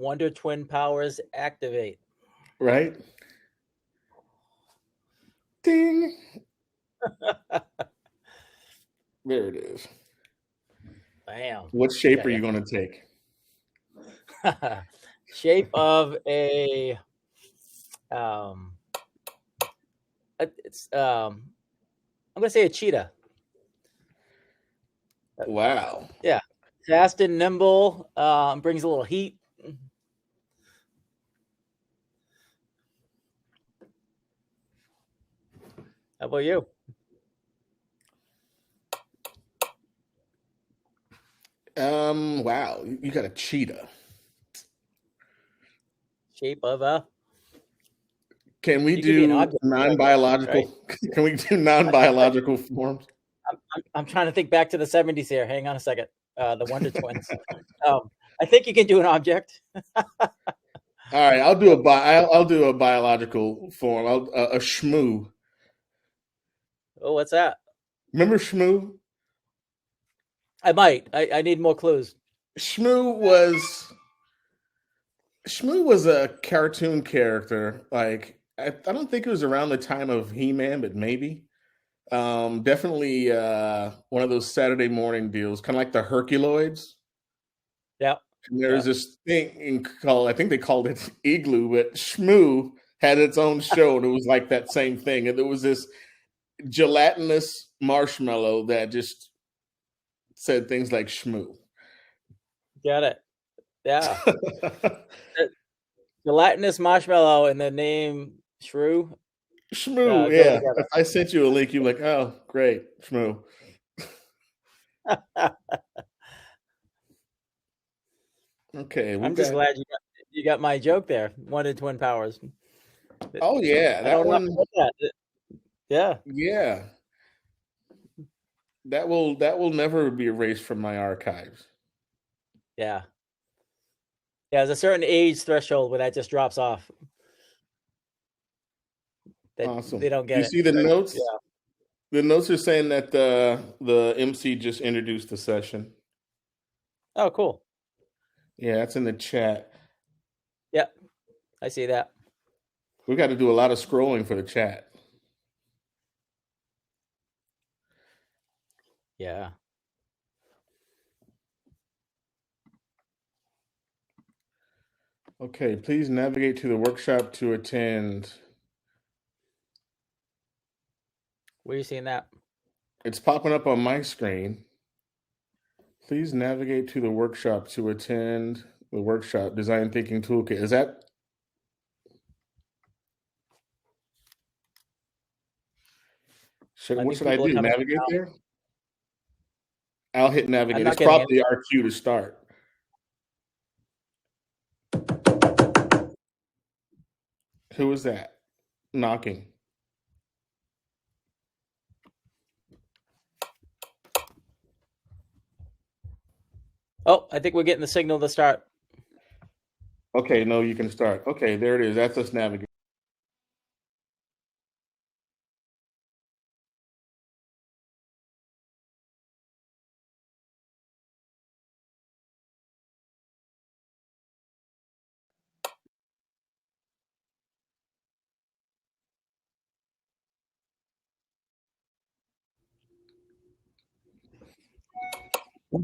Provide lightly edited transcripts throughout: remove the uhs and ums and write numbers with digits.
Wonder Twin powers activate. Right? Ding. There it is. Bam. What shape are you going to take? Shape of a it's I'm gonna say a cheetah. Wow. Yeah, fast and nimble. Brings a little heat. How about you? Wow. You got a cheetah. Shape of a. Can we You could be an do object, non-biological? right? Can we do non-biological forms? I'm trying to think back to the 70s here. Hang on a second. The Wonder Twins. I think you can do an object. All right, I'll do a biological form. A shmoo. Oh, what's that? Remember shmoo? I might. I need more clues. Shmoo was a cartoon character. Like I don't think it was around the time of He-Man, but maybe. Definitely one of those Saturday morning deals, kind of like the Herculoids. Yeah. And there's this thing called, I think they called it Igloo, but Shmoo had its own show, and it was like that same thing. And there was this gelatinous marshmallow that just said things like Shmoo. Got it. Yeah. Gelatinous marshmallow and the name Shrew. Shmoo, yeah. If I sent you a link, you're like, oh, great, Shmoo. Okay, I'm just glad you got my joke there. Wonder Twin powers. Oh yeah, that one. Yeah, yeah. That will never be erased from my archives. Yeah. Yeah, there's a certain age threshold where that just drops off. Awesome. They don't get it. You see the notes? Yeah. The notes are saying that the MC just introduced the session. Oh, cool. Yeah, that's in the chat. Yep, I see that. We got to do a lot of scrolling for the chat. Yeah. Okay, please navigate to the workshop to attend. Where are you seeing that? It's popping up on my screen. Please navigate to the workshop to attend the workshop, Design Thinking Toolkit. Is that? What should I do? Navigate there? I'll hit navigate. It's probably our cue to start. Who is that knocking? Oh, I think we're getting the signal to start. Okay, no, you can start. Okay, there it is. That's us navigating.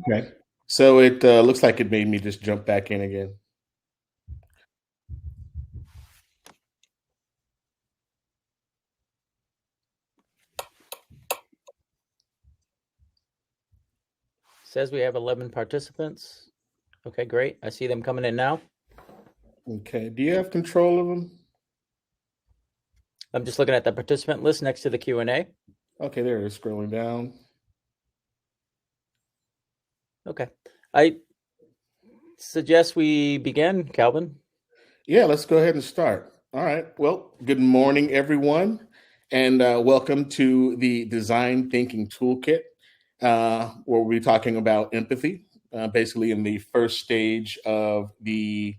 Okay. So it looks like it made me just jump back in again. Says we have 11 participants. Okay, great. I see them coming in now. Okay. Do you have control of them? I'm just looking at the participant list next to the Q&A. Okay, there it is, scrolling down. Okay. I suggest we begin, Calvin. Yeah, let's go ahead and start. All right. Well, good morning, everyone, and welcome to the Design Thinking Toolkit, where we'll be talking about empathy, basically in the first stage of the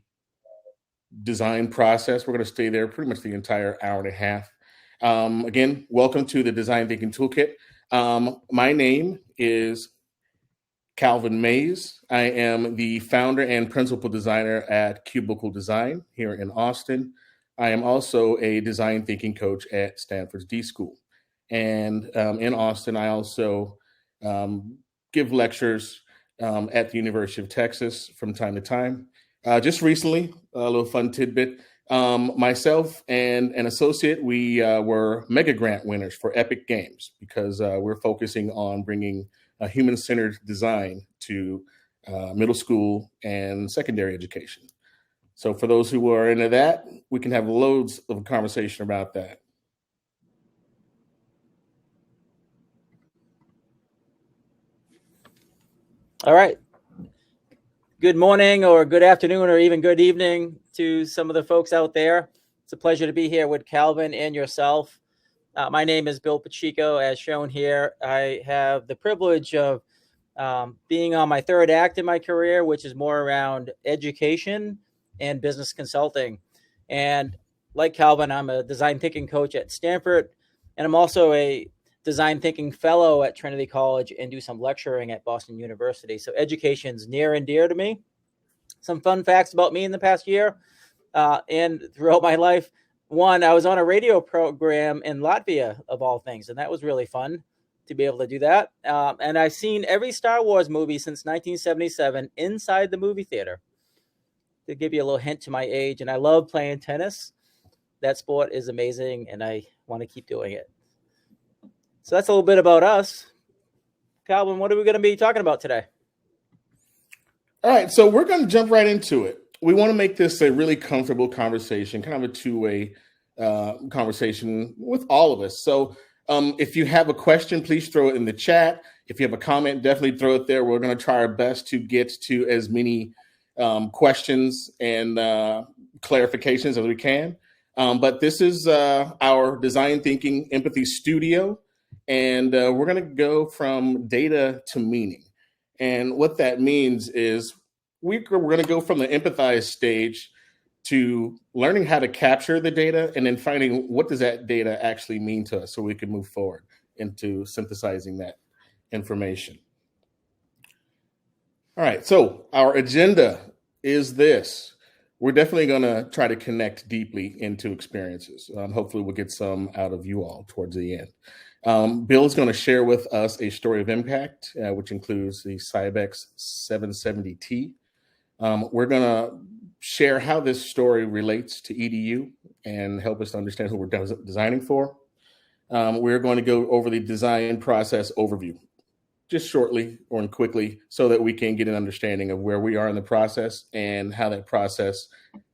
design process. We're going to stay there pretty much the entire hour and a half. Again, welcome to the Design Thinking Toolkit. My name is Calvin Mays. I am the founder and principal designer at Cubicle Design here in Austin. I am also a design thinking coach at Stanford's D.school. And in Austin, I also give lectures at the University of Texas from time to time. Just recently, a little fun tidbit. Myself and an associate, we were mega grant winners for Epic Games because we're focusing on bringing a human-centered design to middle school and secondary education. So for those who are into that, we can have loads of conversation about that. All right. Good morning or good afternoon or even good evening to some of the folks out there. It's a pleasure to be here with Calvin and yourself. My name is Bill Pacheco, as shown here. I have the privilege of being on my third act in my career, which is more around education and business consulting. And like Calvin, I'm a design thinking coach at Stanford, and I'm also a design thinking fellow at Trinity College and do some lecturing at Boston University. So education's near and dear to me. Some fun facts about me in the past year and throughout my life. One, I was on a radio program in Latvia, of all things, and that was really fun to be able to do that. And I've seen every Star Wars movie since 1977 inside the movie theater, to give you a little hint to my age. And I love playing tennis. That sport is amazing, and I want to keep doing it. So that's a little bit about us. Calvin, what are we going to be talking about today? All right, so we're going to jump right into it. We want to make this a really comfortable conversation, kind of a two-way conversation with all of us. So if you have a question, please throw it in the chat. If you have a comment, definitely throw it there. We're going to try our best to get to as many questions and clarifications as we can. But this is our Design Thinking Empathy Studio. And we're going to go from data to meaning. And what that means is we're going to go from the empathize stage to learning how to capture the data and then finding what does that data actually mean to us so we can move forward into synthesizing that information. All right, so our agenda is this. We're definitely going to try to connect deeply into experiences. Hopefully we'll get some out of you all towards the end. Bill's going to share with us a story of impact, which includes the Cybex 770T. We're going to share how this story relates to EDU and help us to understand who we're designing for. We're going to go over the design process overview, just shortly or quickly, so that we can get an understanding of where we are in the process and how that process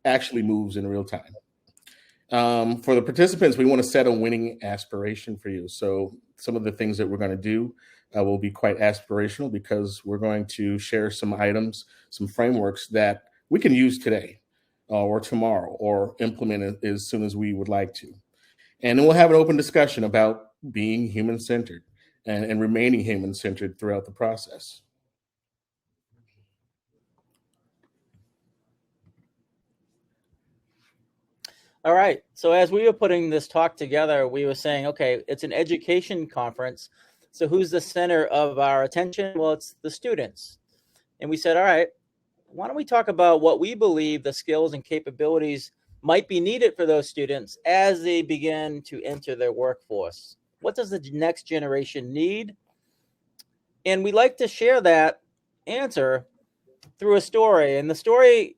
actually moves in real time. For the participants, we want to set a winning aspiration for you. So some of the things that we're going to do will be quite aspirational because we're going to share some items, some frameworks that we can use today or tomorrow or implement as soon as we would like to. And then we'll have an open discussion about being human-centered and remaining human-centered throughout the process. All right. So as we were putting this talk together, we were saying, okay, it's an education conference. So who's the center of our attention? Well, it's the students. And we said, all right, why don't we talk about what we believe the skills and capabilities might be needed for those students as they begin to enter their workforce? What does the next generation need? And we like to share that answer through a story. And the story,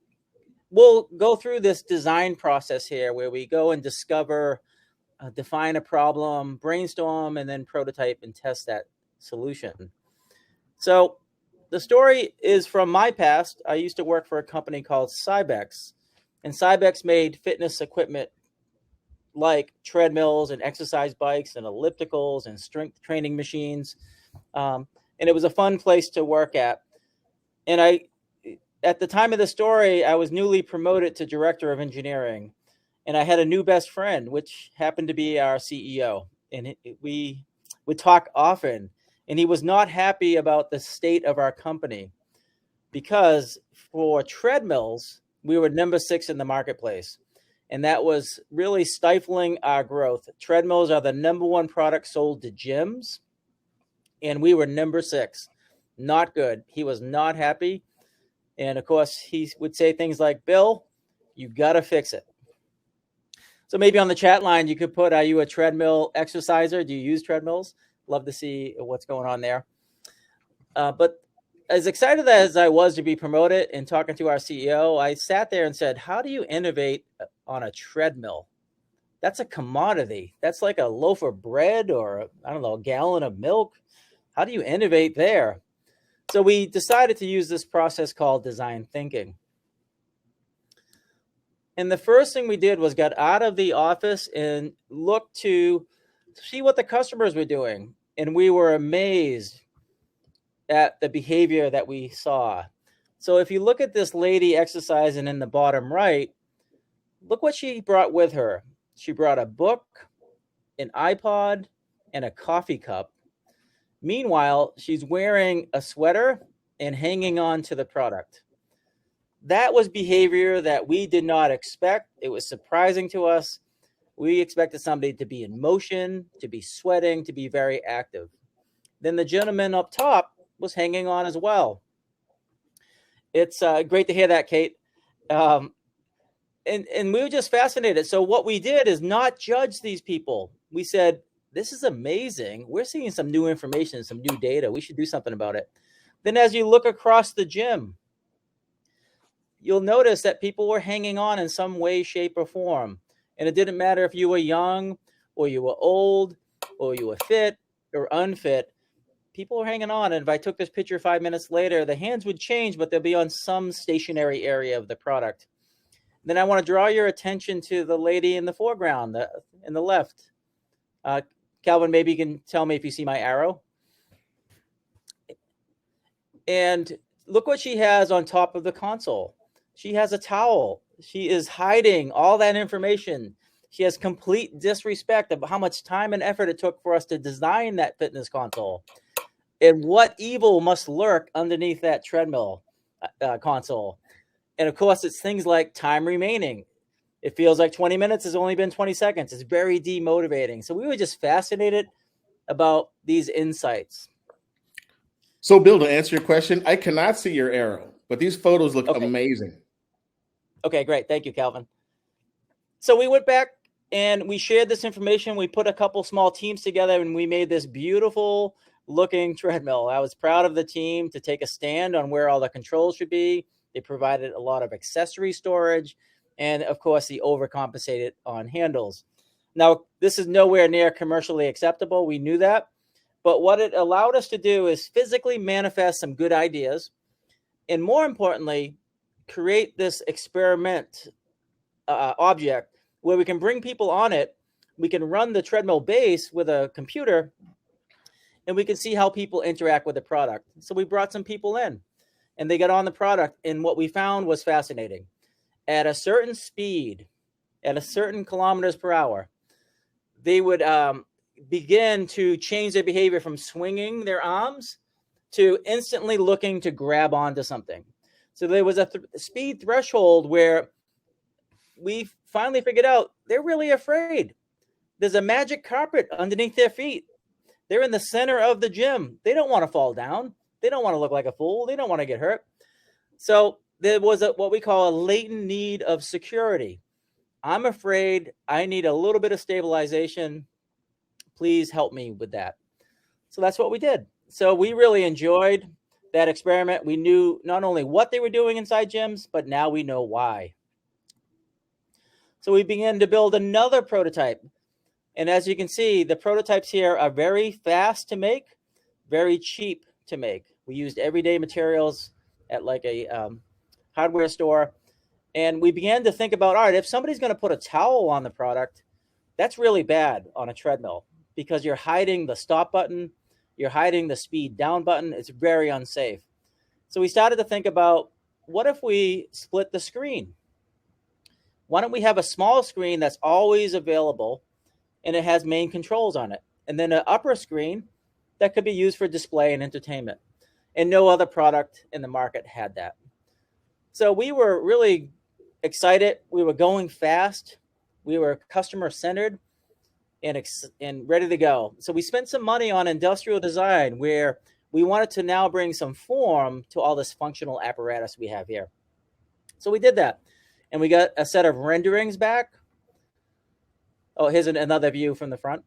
we'll go through this design process here where we go and discover, define a problem, brainstorm, and then prototype and test that solution. So the story is from my past. I used to work for a company called Cybex, and Cybex made fitness equipment like treadmills and exercise bikes and ellipticals and strength training machines. And it was a fun place to work at. And at the time of the story, I was newly promoted to director of engineering, and I had a new best friend, which happened to be our CEO. And we would talk often, and he was not happy about the state of our company because for treadmills, we were number 6 in the marketplace. And that was really stifling our growth. Treadmills are the number 1 product sold to gyms, and we were number 6. Not good. He was not happy. And of course, he would say things like, Bill, you got to fix it. So maybe on the chat line, you could put, are you a treadmill exerciser? Do you use treadmills? Love to see what's going on there. But as excited as I was to be promoted and talking to our CEO, I sat there and said, how do you innovate on a treadmill? That's a commodity. That's like a loaf of bread or, I don't know, a gallon of milk. How do you innovate there? So we decided to use this process called design thinking. And the first thing we did was got out of the office and looked to see what the customers were doing. And we were amazed at the behavior that we saw. So if you look at this lady exercising in the bottom right, look what she brought with her. She brought a book, an iPod, and a coffee cup. Meanwhile, she's wearing a sweater and hanging on to the product. That was behavior that we did not expect. It was surprising to us. We expected somebody to be in motion, to be sweating, to be very active. Then the gentleman up top was hanging on as well. It's great to hear that, Kate. And we were just fascinated. So what we did is not judge these people. We said, this is amazing. We're seeing some new information, some new data. We should do something about it. Then as you look across the gym, you'll notice that people were hanging on in some way, shape, or form. And it didn't matter if you were young or you were old or you were fit or unfit. People were hanging on. And if I took this picture 5 minutes later, the hands would change, but they'll be on some stationary area of the product. Then I want to draw your attention to the lady in the foreground, in the left. Calvin, maybe you can tell me if you see my arrow. And look what she has on top of the console. She has a towel. She is hiding all that information. She has complete disrespect of how much time and effort it took for us to design that fitness console. And what evil must lurk underneath that treadmill console. And of course, it's things like time remaining. It feels like 20 minutes has only been 20 seconds. It's very demotivating. So we were just fascinated about these insights. So, Bill, to answer your question, I cannot see your arrow, but these photos look amazing. Okay, great. Thank you, Calvin. So we went back and we shared this information. We put a couple small teams together and we made this beautiful looking treadmill. I was proud of the team to take a stand on where all the controls should be. They provided a lot of accessory storage and, of course, the overcompensated on handles. Now, this is nowhere near commercially acceptable. We knew that. But what it allowed us to do is physically manifest some good ideas and, more importantly, create this experiment object where we can bring people on it. We can run the treadmill base with a computer and we can see how people interact with the product. So we brought some people in and they got on the product. And what we found was fascinating. At a certain speed, at a certain kilometers per hour, they would begin to change their behavior from swinging their arms to instantly looking to grab onto something. So there was a speed threshold where we finally figured out they're really afraid. There's a magic carpet underneath their feet. They're in the center of the gym. They don't want to fall down. They don't want to look like a fool. They don't want to get hurt. So there was what we call a latent need of security. I'm afraid. I need a little bit of stabilization. Please help me with that. So that's what we did. So we really enjoyed that experiment. We knew not only what they were doing inside gyms, but now we know why. So we began to build another prototype. And as you can see, the prototypes here are very fast to make, very cheap to make. We used everyday materials at like a hardware store. And we began to think about, all right, if somebody's going to put a towel on the product, that's really bad on a treadmill because you're hiding the stop button, you're hiding the speed down button. It's very unsafe. So we started to think about, what if we split the screen? Why don't we have a small screen that's always available and it has main controls on it, and then an upper screen that could be used for display and entertainment. And no other product in the market had that. So we were really excited. We were going fast. We were customer-centered and ready to go. So we spent some money on industrial design where we wanted to now bring some form to all this functional apparatus we have here. So we did that. And we got a set of renderings back. Oh, here's another view from the front.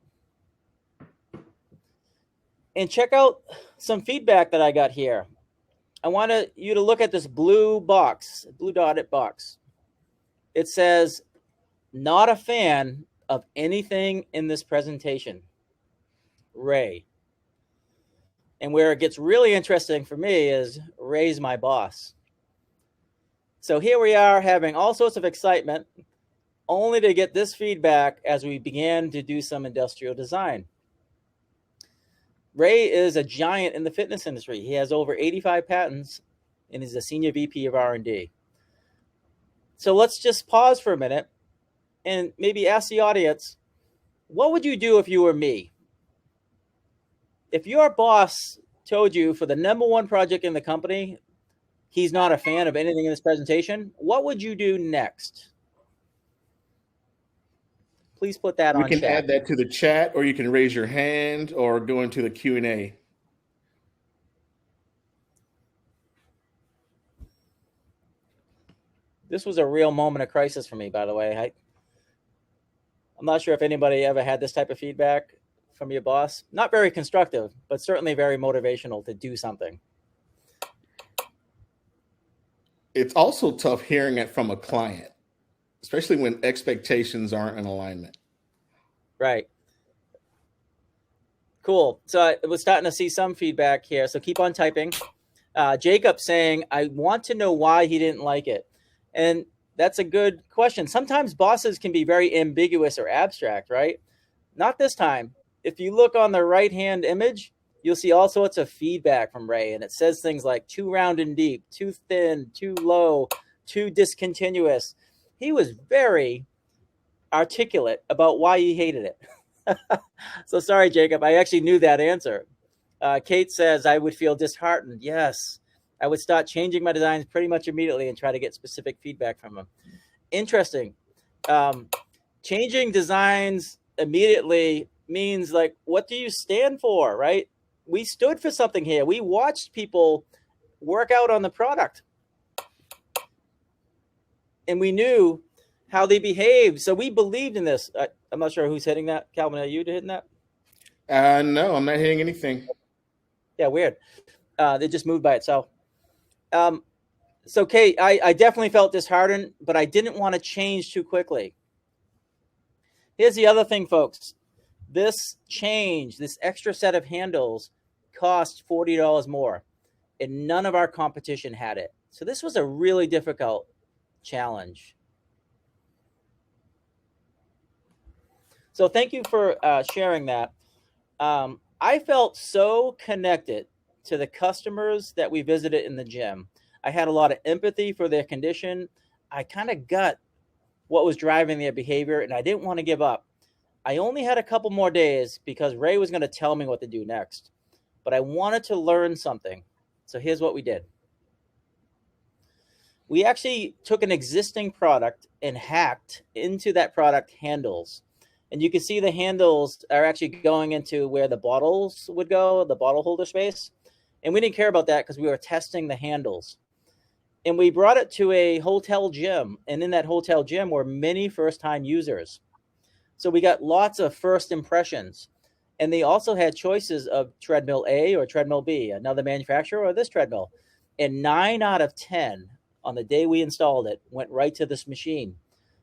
And check out some feedback that I got here. I want you to look at this blue box, blue dotted box. It says, not a fan of anything in this presentation. Ray. And where it gets really interesting for me is Ray's my boss. So here we are having all sorts of excitement, only to get this feedback as we began to do some industrial design. Ray is a giant in the fitness industry. He has over 85 patents and is a senior VP of R&D. So let's just pause for a minute and maybe ask the audience, what would you do if you were me? If your boss told you for the #1 project in the company, he's not a fan of anything in this presentation, what would you do next? Please put that on chat. You can add that to the chat, or you can raise your hand or go into the Q&A. This was a real moment of crisis for me, by the way. I'm not sure if anybody ever had this type of feedback from your boss. Not very constructive, but certainly very motivational to do something. It's also tough hearing it from a client, especially when expectations aren't in alignment. Right. Cool. So I was starting to see some feedback here. So keep on typing. Jacob saying, I want to know why he didn't like it. And that's a good question. Sometimes bosses can be very ambiguous or abstract, right? Not this time. If you look on the right-hand image, you'll see all sorts of feedback from Ray. And it says things like too round and deep, too thin, too low, too discontinuous. He was very articulate about why he hated it. So sorry, Jacob. I actually knew that answer. Kate says, I would feel disheartened. Yes. I would start changing my designs pretty much immediately and try to get specific feedback from him. Interesting. Changing designs immediately means, like, what do you stand for, right? We stood for something here. We watched people work out on the product. And we knew how they behaved. So we believed in this. I'm not sure who's hitting that. Calvin, are you hitting that? No, I'm not hitting anything. Yeah, weird. It just moved by itself. So, Kate, I definitely felt disheartened, but I didn't want to change too quickly. Here's the other thing, folks. This change, this extra set of handles, cost $40 more, and none of our competition had it. So this was a really difficult challenge. So thank you for sharing that. I felt so connected to the customers that we visited in the gym. I had a lot of empathy for their condition. I kind of got what was driving their behavior, and I didn't want to give up. I only had a couple more days because Ray was going to tell me what to do next. But I wanted to learn something. So here's what we did. We actually took an existing product and hacked into that product handles. And you can see the handles are actually going into where the bottles would go, the bottle holder space. And we didn't care about that because we were testing the handles. And we brought it to a hotel gym. And in that hotel gym were many first-time users. So we got lots of first impressions. And they also had choices of treadmill A or treadmill B, another manufacturer or this treadmill. And 9 out of 10 on the day we installed it went right to this machine.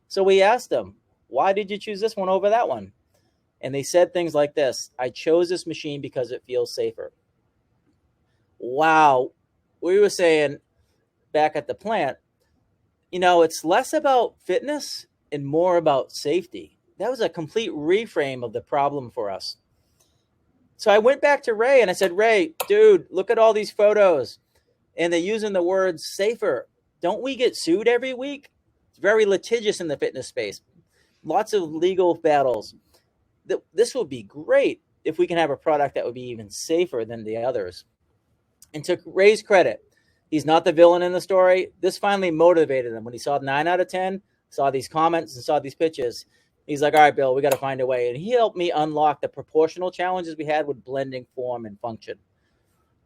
So we asked them, why did you choose this one over that one? And they said things like this: I chose this machine because it feels safer. Wow. We were saying back at the plant, it's less about fitness and more about safety. That was a complete reframe of the problem for us. So I went back to Ray and I said, Ray, dude, look at all these photos. And they're using the word safer. Don't we get sued every week? It's very litigious in the fitness space. Lots of legal battles. This would be great if we can have a product that would be even safer than the others. And to Ray's credit, he's not the villain in the story. This finally motivated him. When he saw 9 out of 10, saw these comments and saw these pitches, he's like, all right, Bill, we got to find a way. And he helped me unlock the proportional challenges we had with blending form and function.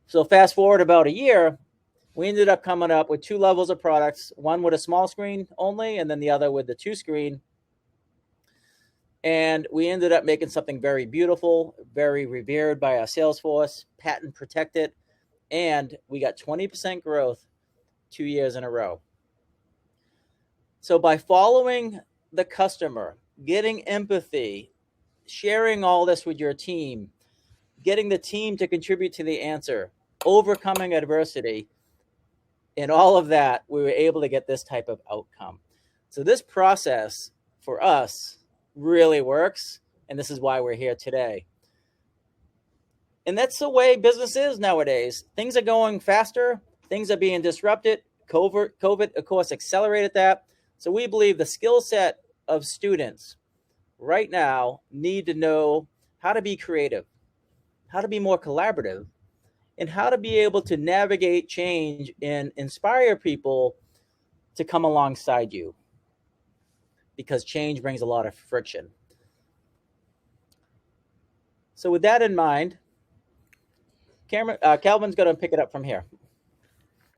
So fast forward about a year, we ended up coming up with 2 levels of products, one with a small screen only, and then the other with the 2 screen. And we ended up making something very beautiful, very revered by our sales force, patent protected, and we got 20% growth 2 years in a row. So by following the customer, getting empathy, sharing all this with your team, getting the team to contribute to the answer, overcoming adversity, and all of that, we were able to get this type of outcome. So this process for us really works, and this is why we're here today. And that's the way business is nowadays. Things are going faster. Things are being disrupted. COVID, of course, accelerated that. So we believe the skill set of students right now need to know how to be creative, how to be more collaborative, and how to be able to navigate change and inspire people to come alongside you, because change brings a lot of friction. So with that in mind, Calvin's going to pick it up from here.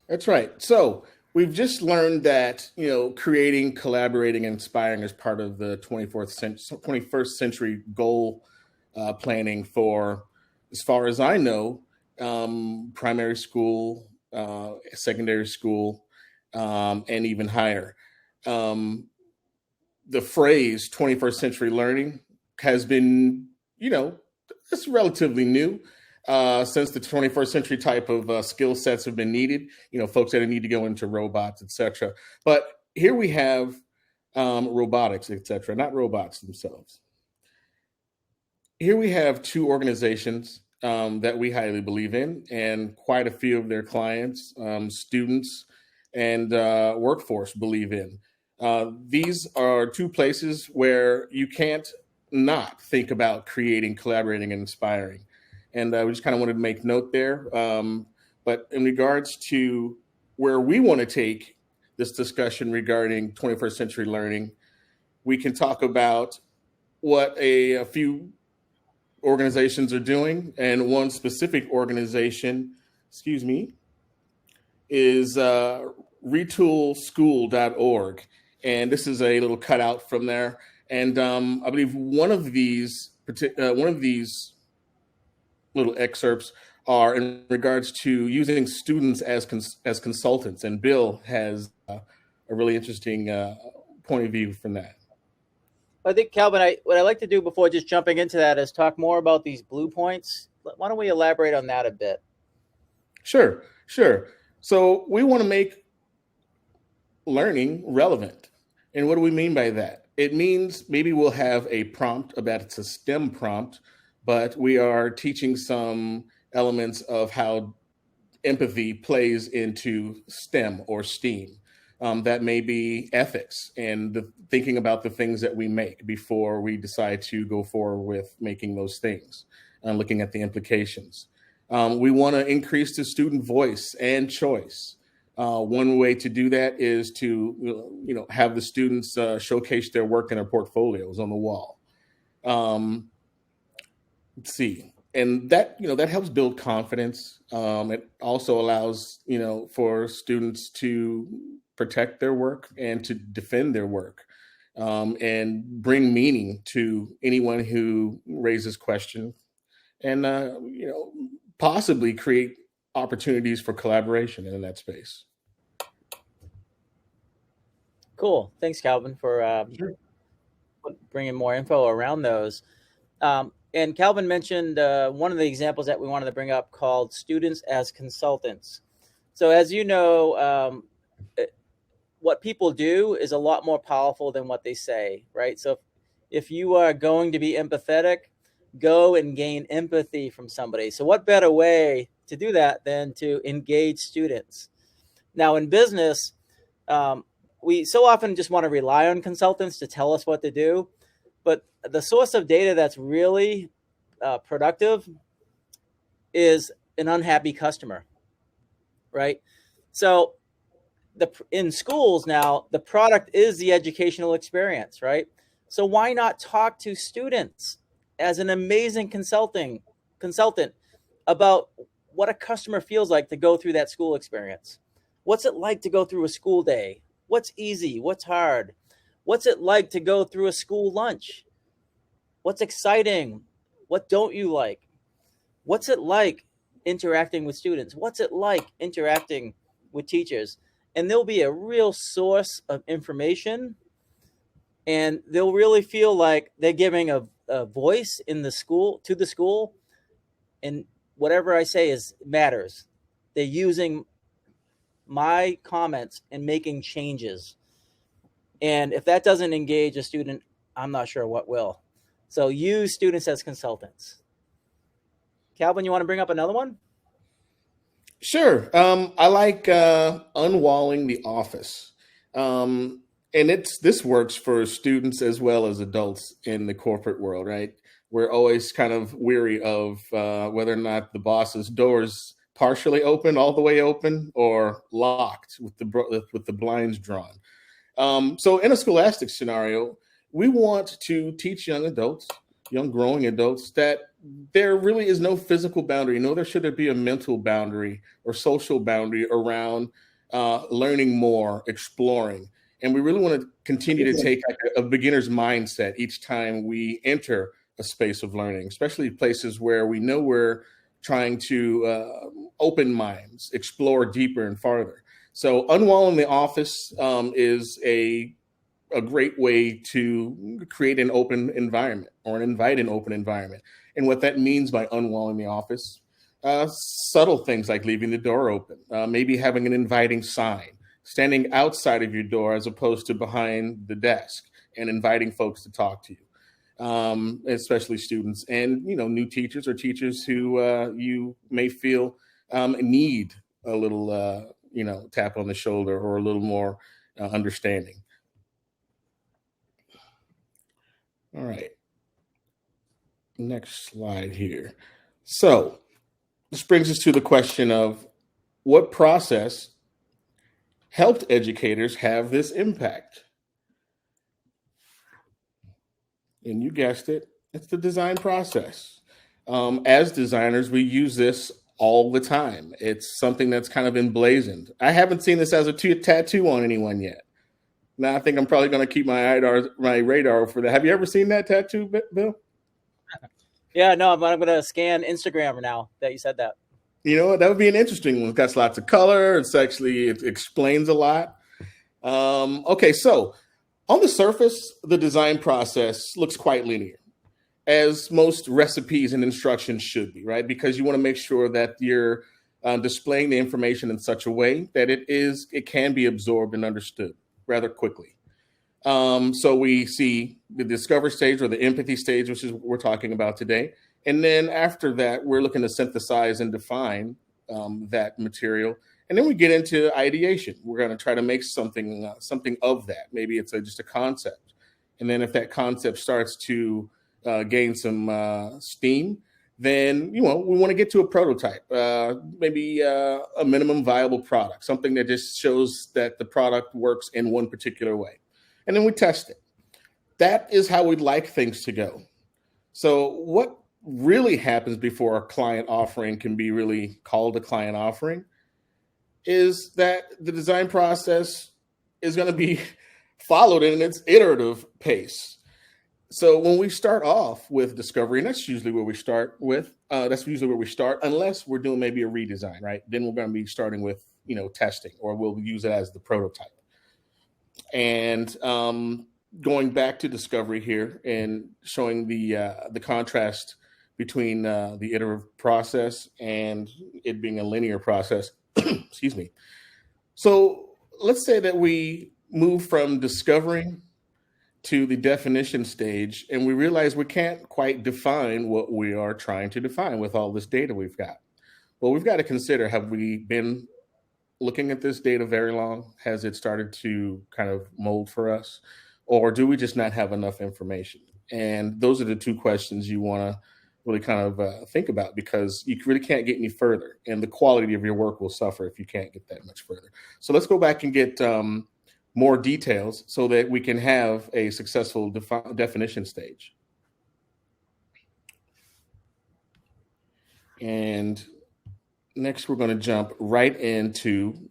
That's right. So we've just learned that, creating, collaborating, and inspiring is part of the 21st century goal planning for, as far as I know, primary school, secondary school, and even higher. The phrase 21st century learning has been, it's relatively new. Since the 21st century type of skill sets have been needed, folks that need to go into robots, etc. But here we have robotics, etc., not robots themselves. Here we have 2 organizations that we highly believe in, and quite a few of their clients, students, and workforce believe in. These are 2 places where you can't not think about creating, collaborating, and inspiring. And we just kind of wanted to make note there. But in regards to where we want to take this discussion regarding 21st century learning, we can talk about what a few organizations are doing. And one specific organization, is retoolschool.org. And this is a little cutout from there. And I believe one of these little excerpts are in regards to using students as consultants. And Bill has a really interesting point of view from that. I think, Calvin, what I'd like to do before just jumping into that is talk more about these blue points. Why don't we elaborate on that a bit? Sure. So we want to make learning relevant. And what do we mean by that? It means maybe we'll have a prompt about it's a STEM prompt, but we are teaching some elements of how empathy plays into STEM or STEAM. That may be ethics and thinking about the things that we make before we decide to go forward with making those things and looking at the implications. We want to increase the student voice and choice. One way to do that is to have the students showcase their work in their portfolios on the wall. Let's see. And that helps build confidence. It also allows, for students to protect their work and to defend their work, and bring meaning to anyone who raises questions, and, possibly create opportunities for collaboration in that space. Cool. Thanks, Calvin, for bringing more info around those. And Calvin mentioned one of the examples that we wanted to bring up called students as consultants. So as you know, what people do is a lot more powerful than what they say, right? So if you are going to be empathetic, go and gain empathy from somebody. So what better way to do that than to engage students? Now in business, we so often just want to rely on consultants to tell us what to do. But the source of data that's really productive is an unhappy customer, right? So in schools now, the product is the educational experience, right? So why not talk to students as an amazing consultant about what a customer feels like to go through that school experience. What's it like to go through a school day? What's easy? What's hard? What's it like to go through a school lunch? What's exciting? What don't you like? What's it like interacting with students? What's it like interacting with teachers? And there'll be a real source of information, and they'll really feel like they're giving a voice in the school, to the school, and whatever I say is matters. They're using my comments and making changes. And if that doesn't engage a student, I'm not sure what will. So use students as consultants. Calvin, you want to bring up another one? Sure. I like unwalling the office. And this works for students as well as adults in the corporate world, right? We're always kind of weary of whether or not the boss's door's partially open, all the way open, or locked with the blinds drawn. So in a scholastic scenario, we want to teach young adults, young growing adults, that there really is no physical boundary, nor there should be a mental boundary or social boundary around learning more, exploring. And we really want to continue to take a beginner's mindset each time we enter a space of learning, especially places where we know we're trying to open minds, explore deeper and farther. So unwalling the office is a great way to create an open environment or invite an open environment. And what that means by unwalling the office, subtle things like leaving the door open, maybe having an inviting sign, standing outside of your door as opposed to behind the desk and inviting folks to talk to you, especially students and, new teachers or teachers who you may feel need a little, tap on the shoulder or a little more understanding. All right. Next slide here. So this brings us to the question of what process helped educators have this impact? And you guessed it, it's the design process. As designers, we use this all the time. It's something that's kind of emblazoned. I haven't seen this as a tattoo on anyone yet. Now I think I'm probably going to keep my radar for that. Have you ever seen that tattoo, Bill? Yeah, no, but I'm going to scan Instagram now that you said that. You know what? That would be an interesting one. It's got lots of color. It explains a lot. Okay, so on the surface, the design process looks quite linear, as most recipes and instructions should be, right? Because you want to make sure that you're displaying the information in such a way that it can be absorbed and understood rather quickly. So we see the discover stage or the empathy stage, which is what we're talking about today. And then after that, we're looking to synthesize and define that material. And then we get into ideation. We're going to try to make something of that. Maybe it's just a concept. And then if that concept starts to gain some steam, then we want to get to a prototype, maybe a minimum viable product, something that just shows that the product works in one particular way. And then we test it. That is how we'd like things to go. So what really happens before a client offering can be really called a client offering is that the design process is going to be followed in its iterative pace. So when we start off with discovery, and that's usually where we start, unless we're doing maybe a redesign, right? Then we're going to be starting with, testing, or we'll use it as the prototype. And going back to discovery here and showing the contrast between the iterative process and it being a linear process. Excuse me. So let's say that we move from discovering to the definition stage, and we realize we can't quite define what we are trying to define with all this data we've got. Well, we've got to consider, have we been looking at this data very long? Has it started to kind of mold for us? Or do we just not have enough information? And those are the two questions you want to really kind of think about, because you really can't get any further, and the quality of your work will suffer if you can't get that much further. So let's go back and get more details so that we can have a successful definition stage. And next we're going to jump right into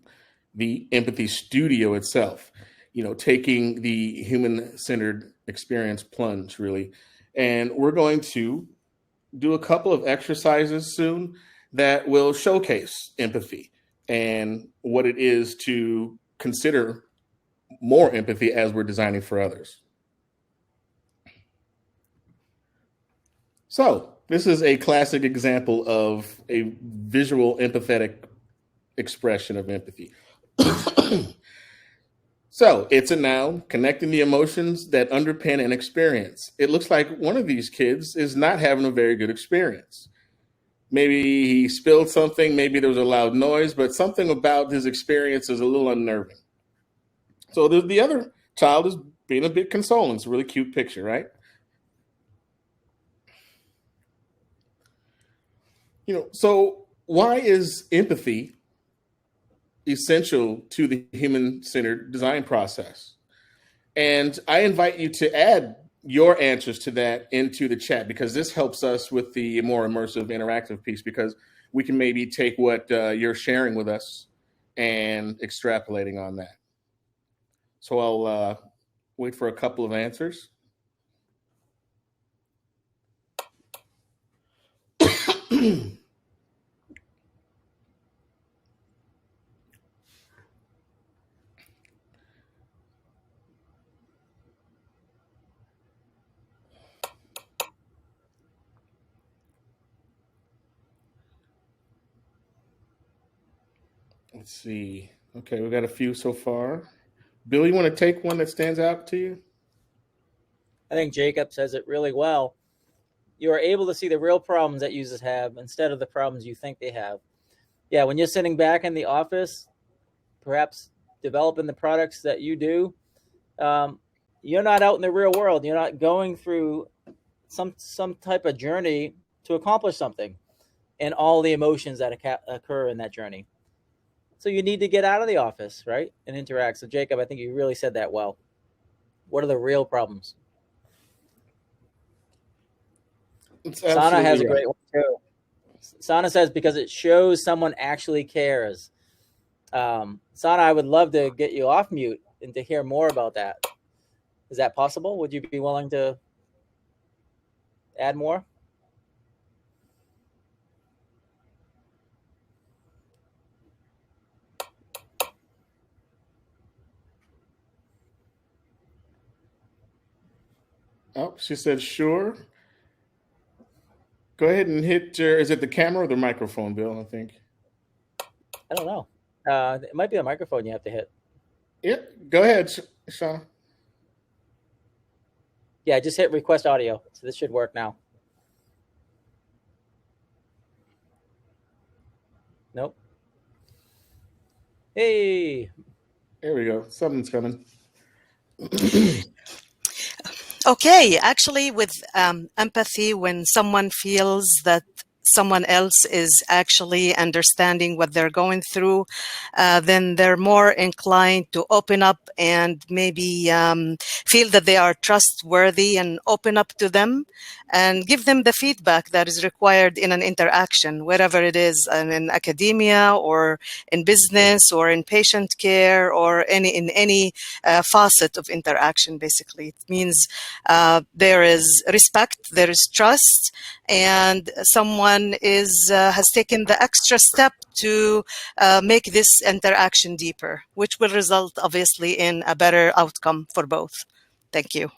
the empathy studio itself, taking the human-centered experience plunge, really. And we're going to do a couple of exercises soon that will showcase empathy and what it is to consider more empathy as we're designing for others. So this is a classic example of a visual empathetic expression of empathy. So it's a noun connecting the emotions that underpin an experience. It looks like one of these kids is not having a very good experience. Maybe he spilled something, maybe there was a loud noise, but something about his experience is a little unnerving. So the other child is being a bit consoling. It's a really cute picture, right? So why is empathy essential to the human-centered design process? And I invite you to add your answers to that into the chat, because this helps us with the more immersive interactive piece, because we can maybe take what you're sharing with us and extrapolating on that. So I'll wait for a couple of answers. Let's see. Okay, we got a few so far. Bill, you want to take one that stands out to you? I think Jacob says it really well. You are able to see the real problems that users have instead of the problems you think they have. Yeah, when you're sitting back in the office, perhaps developing the products that you do, you're not out in the real world. You're not going through some type of journey to accomplish something and all the emotions that occur in that journey. So you need to get out of the office, right, and interact. So Jacob, I think you really said that well. What are the real problems? Sana has a great one too. Sana says because it shows someone actually cares. Sana, I would love to get you off mute and to hear more about that. Is that possible? Would you be willing to add more? Oh, she said sure. Go ahead and hit your, is it the camera or the microphone, Bill, I think? I don't know. It might be a microphone you have to hit. Yeah, go ahead, Sean. Yeah, just hit request audio. So this should work now. Nope. Hey. There we go. Something's coming. Okay, actually with empathy, when someone feels that someone else is actually understanding what they're going through, then they're more inclined to open up and maybe feel that they are trustworthy and open up to them and give them the feedback that is required in an interaction, wherever it is, in academia or in business or in patient care or in any facet of interaction, basically. It means there is respect, there is trust, and someone has taken the extra step to make this interaction deeper, which will result, obviously, in a better outcome for both. Thank you.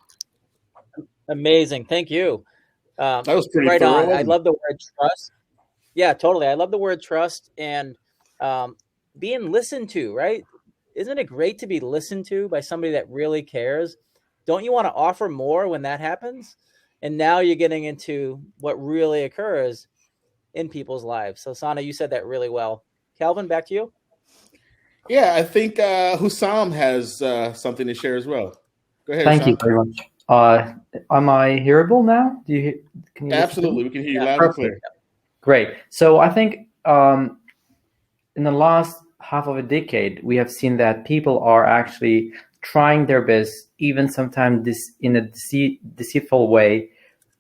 Amazing. Thank you. That was pretty right thorough. On. I love the word trust. Yeah, totally. I love the word trust and being listened to, right? Isn't it great to be listened to by somebody that really cares? Don't you want to offer more when that happens? And now you're getting into what really occurs in people's lives. So Sana, you said that really well. Calvin, back to you. Yeah, I think Hussam has something to share as well. Go ahead. Thank you very much. Am I hearable now? Can you Absolutely, we can hear you loud and clear. Great. So I think in the last half of a decade, we have seen that people are actually trying their best, even sometimes in a deceitful way,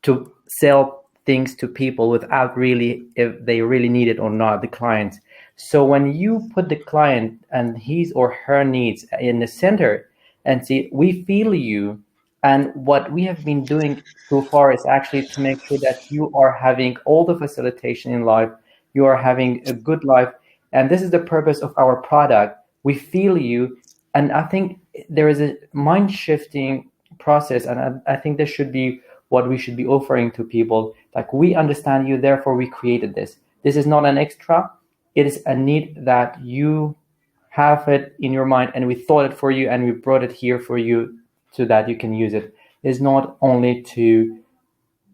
to sell things to people without really, if they really need it or not, the clients. So when you put the client and his or her needs in the center and see, we feel you, and what we have been doing so far is actually to make sure that you are having all the facilitation in life, you are having a good life, and this is the purpose of our product. We feel you, and I think there is a mind shifting process, and I think this should be what we should be offering to people. Like, we understand you, therefore we created this. This is not an extra. It is a need that you have it in your mind, and we thought it for you, and we brought it here for you so that you can use it. It's not only to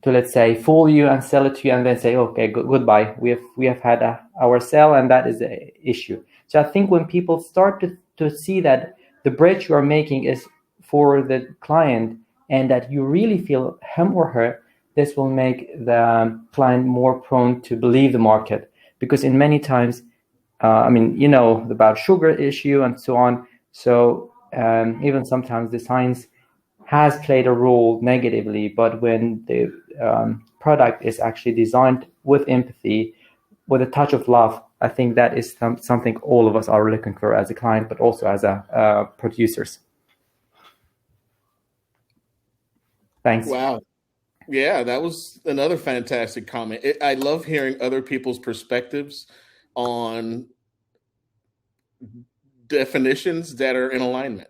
let's say fool you and sell it to you and then say, okay, goodbye. We have had our sale, and that is the issue. So I think when people start to see that the bridge you are making is for the client, and that you really feel him or her, this will make the client more prone to believe the market. Because in many times, about sugar issue and so on. So even sometimes the science has played a role negatively, but when the product is actually designed with empathy, with a touch of love, I think that is something all of us are looking for as a client, but also as a producers. Thanks. Wow. Yeah, that was another fantastic comment. I love hearing other people's perspectives on definitions that are in alignment.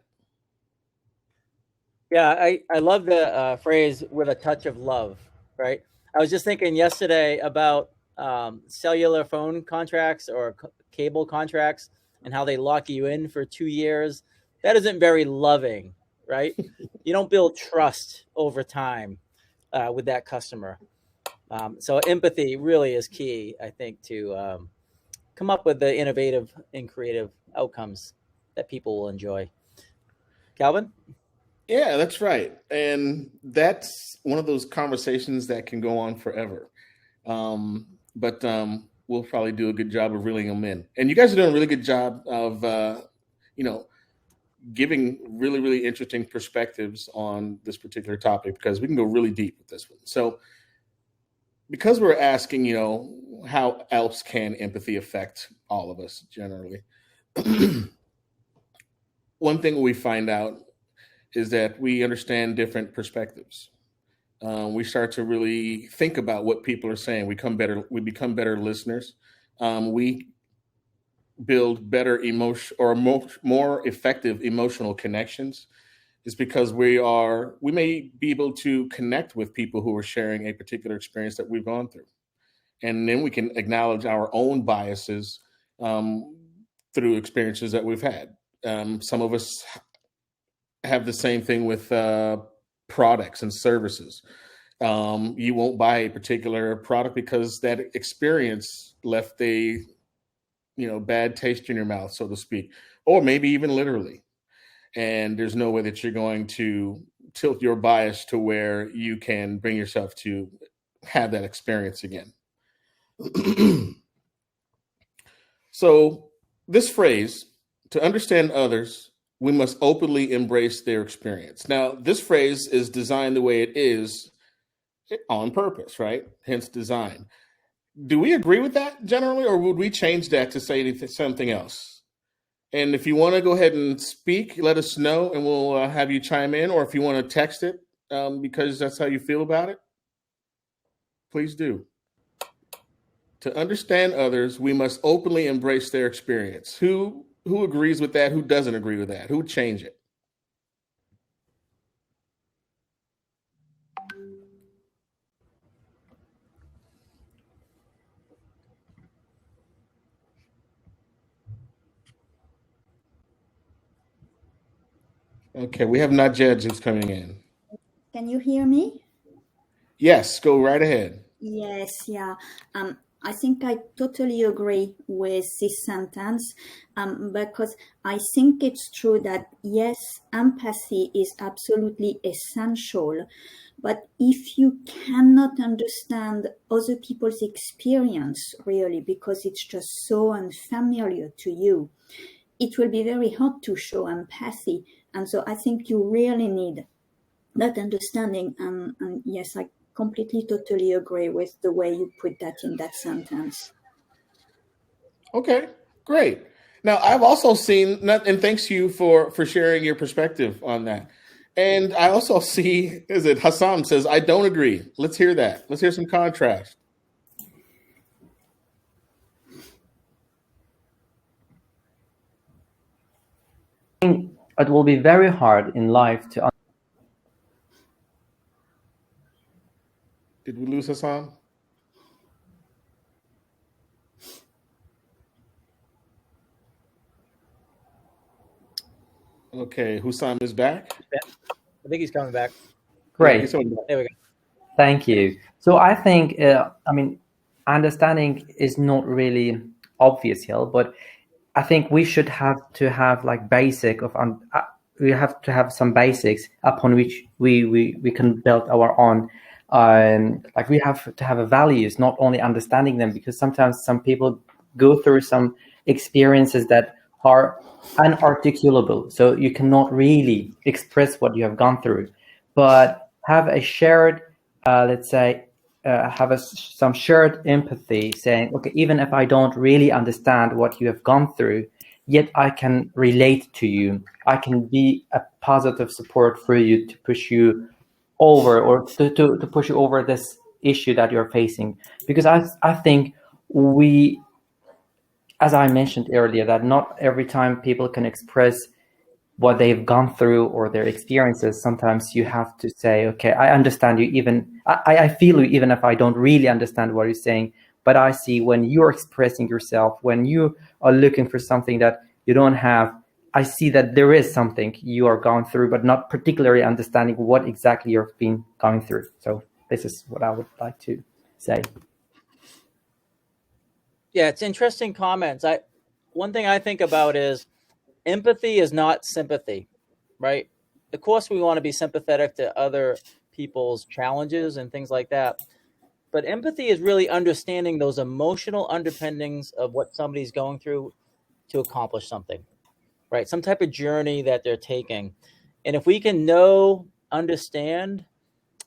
Yeah, I love the phrase "with a touch of love," right? I was just thinking yesterday about cellular phone contracts or cable contracts and how they lock you in for 2 years. That isn't very loving, right? You don't build trust over time with that customer. So empathy really is key, I think, to come up with the innovative and creative outcomes that people will enjoy. Calvin? Yeah, that's right. And that's one of those conversations that can go on forever. But we'll probably do a good job of reeling them in. And you guys are doing a really good job of, giving really, really interesting perspectives on this particular topic, because we can go really deep with this one. So because we're asking, how else can empathy affect all of us generally? One thing we find out is that we understand different perspectives. We start to really think about what people are saying. We become better listeners. We build better more effective emotional connections. Is because we may be able to connect with people who are sharing a particular experience that we've gone through. And then we can acknowledge our own biases through experiences that we've had. Some of us have the same thing with products and services. You won't buy a particular product because that experience left a bad taste in your mouth, so to speak, or maybe even literally. And there's no way that you're going to tilt your bias to where you can bring yourself to have that experience again. So this phrase, to understand others, we must openly embrace their experience. Now, this phrase is designed the way it is on purpose, right? Hence design. Do we agree with that generally, or would we change that to say something else? And if you want to go ahead and speak, let us know, and we'll have you chime in. Or if you want to text it because that's how you feel about it, please do. To understand others, we must openly embrace their experience. Who agrees with that? Who doesn't agree with that? Who would change it? Okay, we have Najed who's coming in. Can you hear me? Yes, go right ahead. Yes, yeah. I think I totally agree with this sentence because I think it's true that, yes, empathy is absolutely essential. But if you cannot understand other people's experience, really, because it's just so unfamiliar to you, it will be very hard to show empathy. And so I think you really need that understanding. And yes, I completely, totally agree with the way you put that in that sentence. Okay, great. Now, I've also seen, and thanks to you for sharing your perspective on that. And I also see, is it Hassan says, I don't agree. Let's hear that. Let's hear some contrast. It will be very hard in life to. Did we lose Hassan? Okay, Hussam is back. I think he's coming back. Great. Yeah, there we go. Thank you. So I think, understanding is not really obvious here, but I think we should have to have like we have to have some basics upon which we can build our own. Like we have to have a values, not only understanding them, because sometimes some people go through some experiences that are unarticulable. So you cannot really express what you have gone through, but have a shared, let's say, some shared empathy, saying, okay, even if I don't really understand what you have gone through, yet I can relate to you. I can be a positive support for you to push you over, or to push you over this issue that you're facing. Because I think we, as I mentioned earlier, that not every time people can express what they've gone through or their experiences. Sometimes you have to say, okay, I understand you, even I feel you, even if I don't really understand what you're saying. But I see when you're expressing yourself, when you are looking for something that you don't have, I see that there is something you are going through, but not particularly understanding what exactly you've been going through. So this is what I would like to say. Yeah, it's interesting comments. One thing I think about is empathy is not sympathy, right? Of course, we want to be sympathetic to other people's challenges and things like that. But empathy is really understanding those emotional underpinnings of what somebody's going through to accomplish something, right? Some type of journey that they're taking. And if we can understand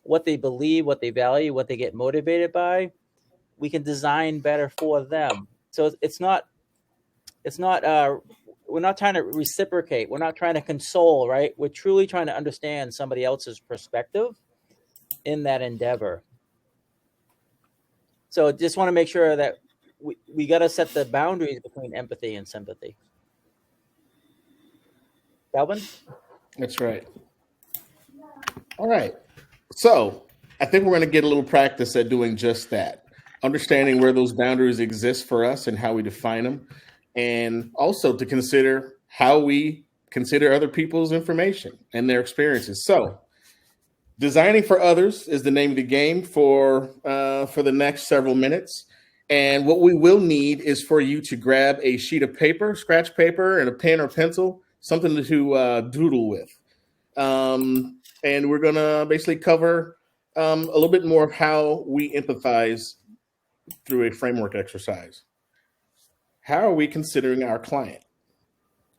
what they believe, what they value, what they get motivated by, we can design better for them. So it's not we're not trying to reciprocate. We're not trying to console, right? We're truly trying to understand somebody else's perspective in that endeavor. So just want to make sure that we got to set the boundaries between empathy and sympathy. Calvin? That's right. All right. So I think we're going to get a little practice at doing just that, understanding where those boundaries exist for us and how we define them, and also to consider how we consider other people's information and their experiences. So designing for others is the name of the game for the next several minutes. And what we will need is for you to grab a sheet of paper, scratch paper, and a pen or pencil, something to doodle with. And we're going to basically cover a little bit more of how we empathize through a framework exercise. How are we considering our client,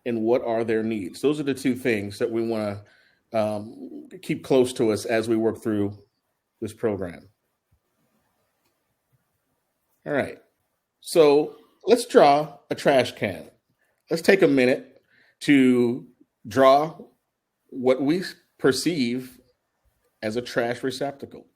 and what are their needs? Those are the two things that we want to keep close to us as we work through this program. All right. So let's draw a trash can. Let's take a minute to draw what we perceive as a trash receptacle.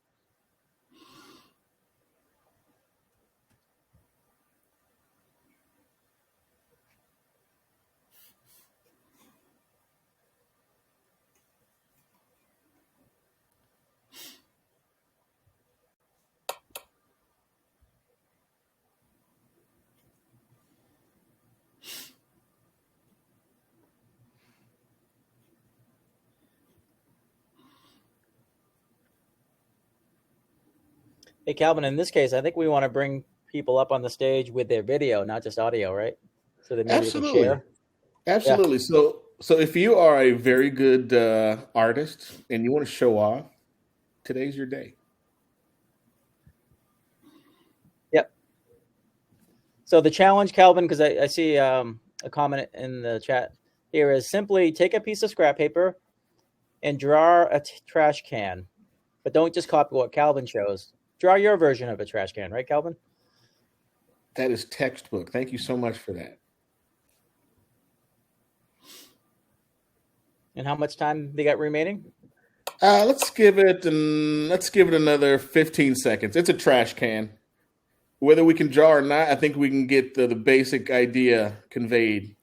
Hey, Calvin, in this case, I think we want to bring people up on the stage with their video, not just audio, right? So that maybe Absolutely. they can share. Absolutely. Yeah. So if you are a very good artist and you want to show off, today's your day. Yep. So the challenge, Calvin, because I see a comment in the chat here, is simply take a piece of scrap paper and draw a trash can. but don't just copy what Calvin shows. Draw your version of a trash can, right, Calvin? That is textbook. Thank you so much for that. And how much time they got remaining? Let's give it another 15 seconds. It's a trash can. Whether we can draw or not, I think we can get the basic idea conveyed.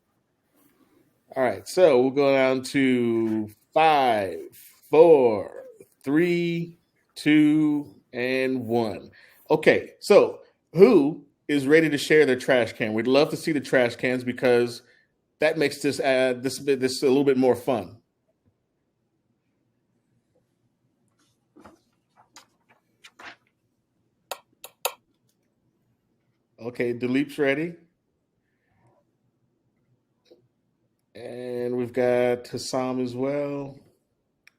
All right, so we'll go down to 5, 4, 3, 2, and 1. Okay, so who is ready to share their trash can? We'd love to see the trash cans because that makes this a little bit more fun. Okay, Dileep's ready. And we've got Hassam as well.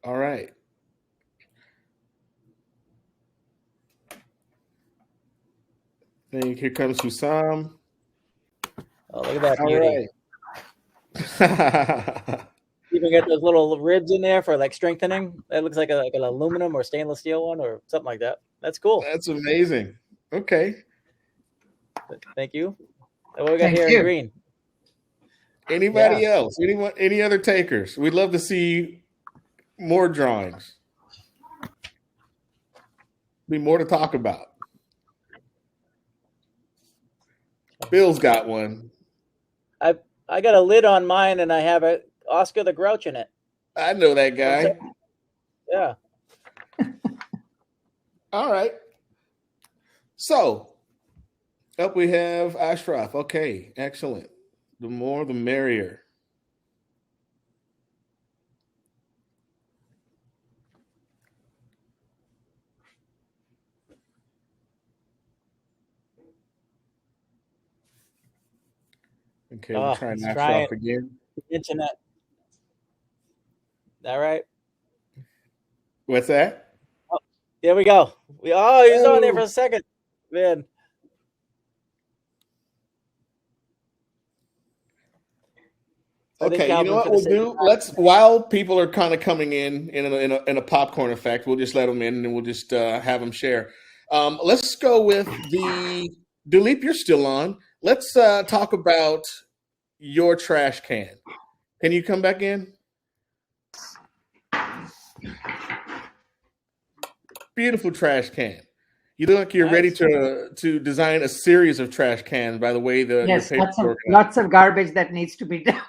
All right. I think here comes Hassam. Oh, look at that All beauty. right. Even got those little ribs in there for like strengthening. That looks like an aluminum or stainless steel one or something like that. That's cool. That's amazing. Okay. Thank you. And what we got Thank here you. in green? Anybody else? Anyone? Any other takers? We'd love to see more drawings. Be more to talk about. Bill's got one. I got a lid on mine and I have a Oscar the Grouch in it. I know that guy. Yeah. All right. So up we have Ashraf. Okay, excellent. The more, the merrier. Okay, we're trying Ashraf again. Internet. All right. What's that? Oh, there we go. He was on there for a second. Man. Okay, you know what we'll do? While people are kind of coming in a popcorn effect, we'll just let them in and we'll just have them share. Let's go with Dileep, you're still on. Let's talk about your trash can. Can you come back in? Beautiful trash can. You look like you're ready to design a series of trash cans. By the way, yes, lots of garbage that needs to be done.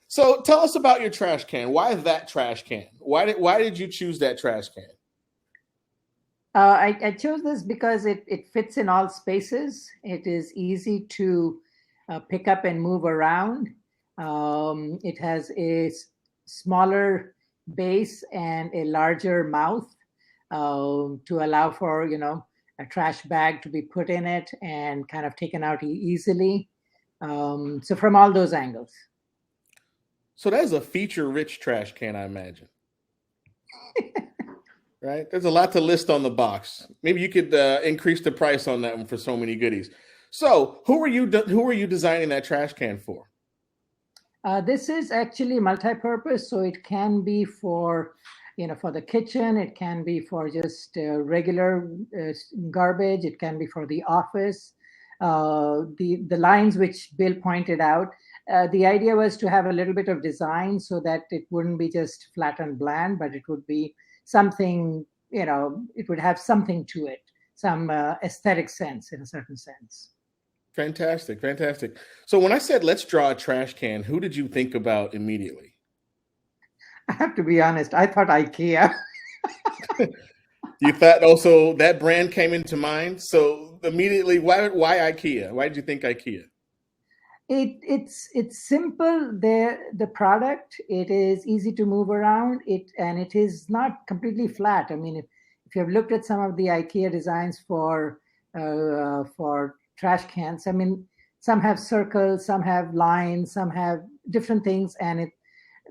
So tell us about your trash can. Why that trash can? Why did you choose that trash can? I chose this because it fits in all spaces. It is easy to pick up and move around. It has a smaller base and a larger mouth to allow for, a trash bag to be put in it and kind of taken out easily. So from all those angles. So that is a feature-rich trash can, I imagine. Right? There's a lot to list on the box. Maybe you could increase the price on that one for so many goodies. So who are you designing that trash can for? This is actually multi-purpose, so it can be for, for the kitchen. It can be for just regular garbage. It can be for the office. The lines which Bill pointed out, the idea was to have a little bit of design so that it wouldn't be just flat and bland, but it would be something, it would have something to it, some aesthetic sense in a certain sense. Fantastic. So when I said, let's draw a trash can, who did you think about immediately? I have to be honest, I thought IKEA. You thought also that brand came into mind? So immediately, why IKEA? Why did you think IKEA? It's simple. The product, it is easy to move around. And it is not completely flat. I mean, if you have looked at some of the IKEA designs for trash cans, I mean, some have circles, some have lines, some have different things, and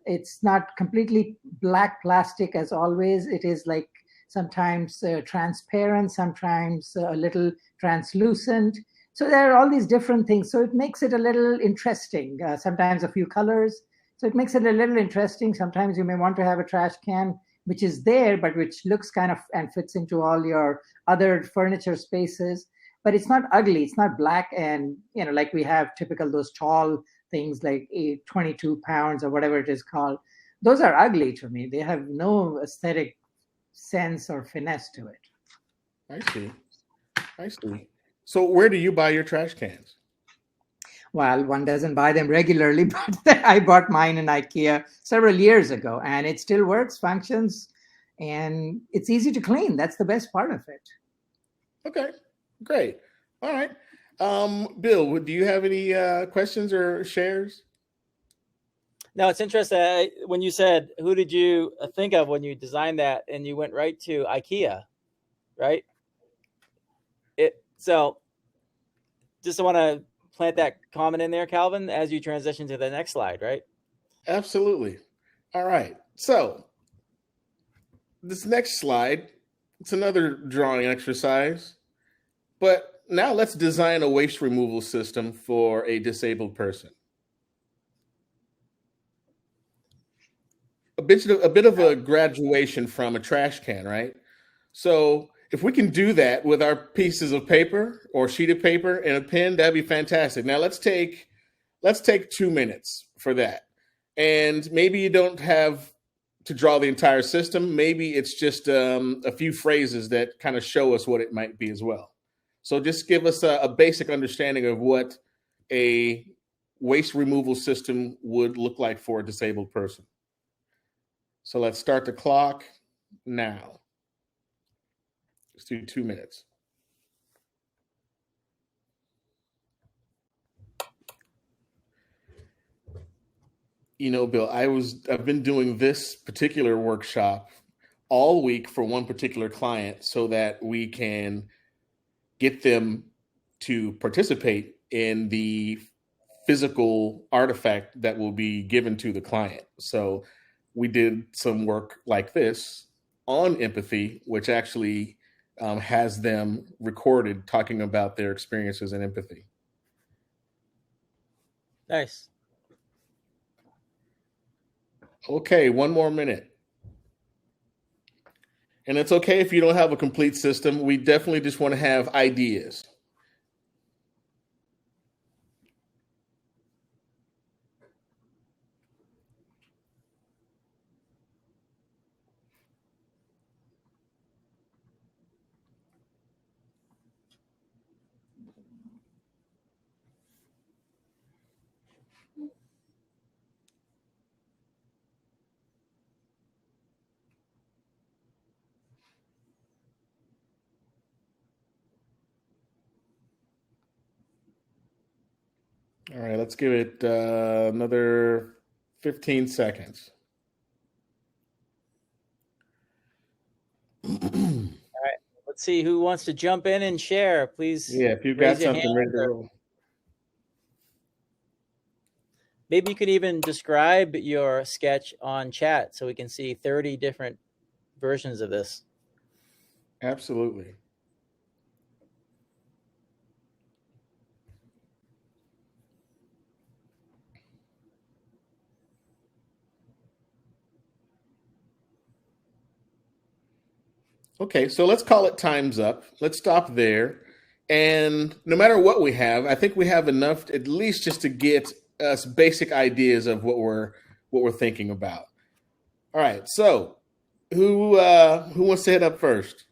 it's not completely black plastic as always. It is like sometimes transparent, sometimes a little translucent. So there are all these different things. So it makes it a little interesting. Sometimes a few colors, So it makes it a little interesting. Sometimes you may want to have a trash can which is there, but which looks kind of and fits into all your other furniture spaces. But it's not ugly. It's not black and, like we have typical those tall things like 22 pounds or whatever it is called. Those are ugly to me. They have no aesthetic sense or finesse to it. I see. So where do you buy your trash cans? Well, one doesn't buy them regularly, but I bought mine in IKEA several years ago, and it still works, functions, and it's easy to clean. That's the best part of it. Okay, great. All right. Bill, do you have any questions or shares? No, it's interesting. When you said, who did you think of when you designed that? And you went right to IKEA, right? So just want to plant that comment in there, Calvin, as you transition to the next slide, right? Absolutely. All right. So this next slide, it's another drawing exercise, but now let's design a waste removal system for a disabled person. A bit of a graduation from a trash can, right? So if we can do that with our pieces of paper or sheet of paper and a pen, that'd be fantastic. Now let's take 2 minutes for that. And maybe you don't have to draw the entire system. Maybe it's just a few phrases that kind of show us what it might be as well. So just give us a basic understanding of what a waste removal system would look like for a disabled person. So let's start the clock now. Let's do 2 minutes. Bill, I've been doing this particular workshop all week for one particular client so that we can get them to participate in the physical artifact that will be given to the client. So we did some work like this on empathy, which actually has them recorded talking about their experiences in empathy. Nice. Okay, 1 more minute. And it's okay if you don't have a complete system. We definitely just want to have ideas. All right, let's give it another 15 seconds. All right, let's see who wants to jump in and share. Please. Yeah, if you've got something ready to roll. Maybe you could even describe your sketch on chat so we can see 30 different versions of this. Absolutely. Okay, so let's call it time's up. Let's stop there. And no matter what we have, I think we have enough at least just to get us basic ideas of what we're thinking about. All right, so who wants to hit up first?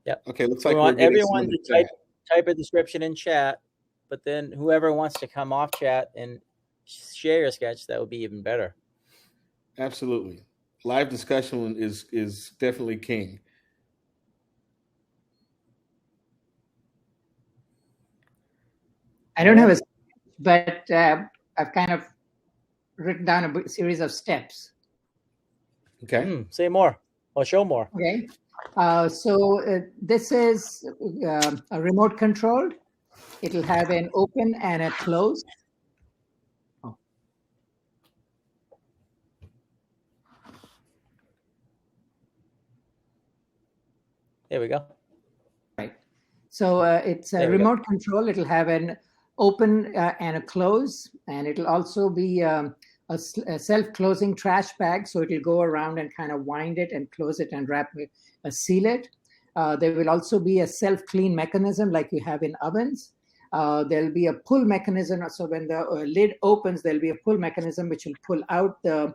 Yep. Okay, looks So like we want everyone to type a description in chat, but then whoever wants to come off chat and share your sketch, that would be even better. Absolutely. Live discussion is definitely king. I don't have a, but I've kind of written down a series of steps. Okay. Say more or show more. Okay. So this is a remote controlled. It'll have an open and a close. Oh. There we go. Right. So it's a remote control. It'll have an open and a close, and it'll also be a self-closing trash bag, so it will go around and kind of wind it and close it and wrap it, seal it. There will also be a self-clean mechanism like you have in ovens. There'll be a pull mechanism. So when the lid opens, there'll be a pull mechanism which will pull out the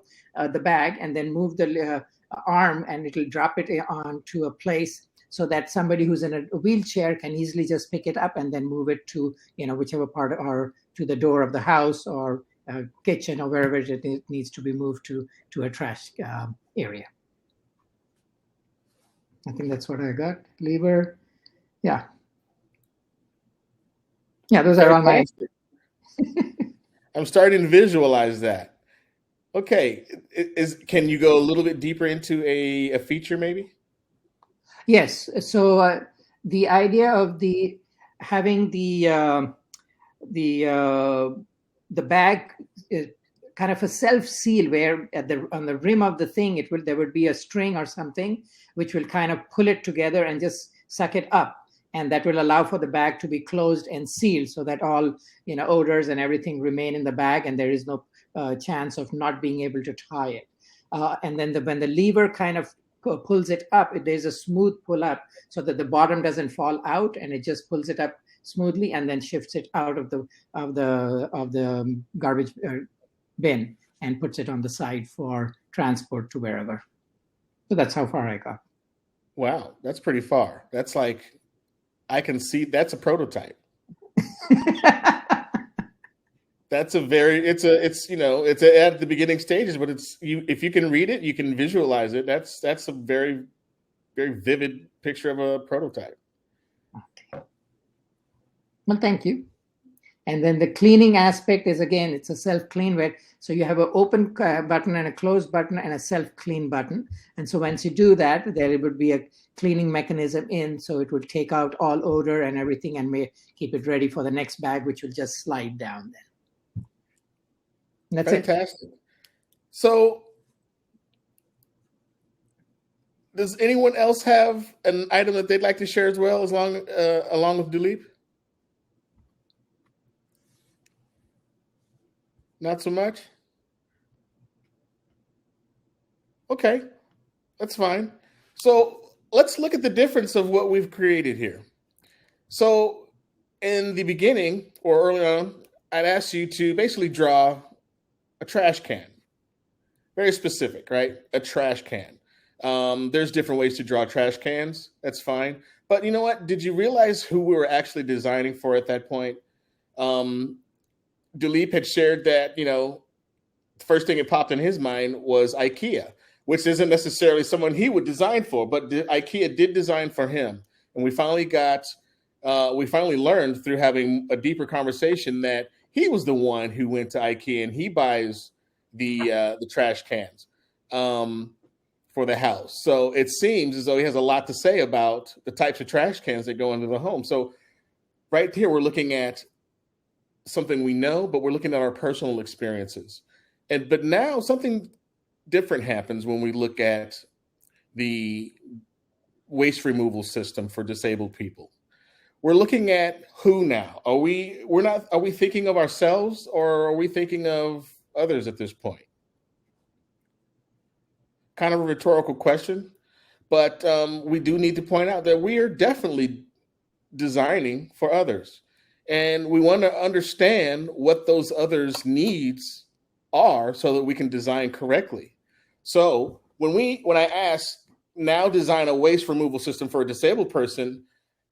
bag and then move the arm, and it'll drop it onto a place so that somebody who's in a wheelchair can easily just pick it up and then move it to, whichever part, or to the door of the house or kitchen or wherever it needs to be moved to a trash area. I think that's what I got. Lever. Yeah. Yeah, those are all my. I'm starting to visualize that. Okay. Can you go a little bit deeper into a feature maybe? Yes. So the idea of having the bag kind of a self seal, where on the rim of the thing there would be a string or something which will kind of pull it together and just suck it up, and that will allow for the bag to be closed and sealed so that all odors and everything remain in the bag, and there is no chance of not being able to tie it. And then when the lever kind of pulls it up, there's a smooth pull up so that the bottom doesn't fall out, and it just pulls it up smoothly and then shifts it out of the garbage bin and puts it on the side for transport to wherever. So that's how far I got. Wow, that's pretty far. That's like, I can see that's a prototype. That's at the beginning stages, but if you can read it, you can visualize it. That's a very, very vivid picture of a prototype. Okay. Well, thank you. And then the cleaning aspect is, again, it's a self-clean where, so you have an open button and a closed button and a self-clean button. And so once you do that, there would be a cleaning mechanism so it would take out all odor and everything and may keep it ready for the next bag, which will just slide down then. And that's fantastic. So does anyone else have an item that they'd like to share as well, along with Dilip? Not so much? Okay, that's fine. So let's look at the difference of what we've created here. So in the beginning, or early on, I'd ask you to basically draw a trash can. Very specific, right? A trash can. There's different ways to draw trash cans. That's fine. But you know what? Did you realize who we were actually designing for at that point? Dilip had shared that, the first thing that popped in his mind was IKEA, which isn't necessarily someone he would design for, but IKEA did design for him. And we finally learned through having a deeper conversation that he was the one who went to IKEA and he buys the trash cans for the house. So it seems as though he has a lot to say about the types of trash cans that go into the home. So right here, we're looking at something we know, but we're looking at our personal experiences. But now something different happens when we look at the waste removal system for disabled people. We're looking at who now? Are we thinking of ourselves, or are we thinking of others at this point? Kind of a rhetorical question, but we do need to point out that we are definitely designing for others. And we want to understand what those others' needs are so that we can design correctly. So when I ask, now design a waste removal system for a disabled person,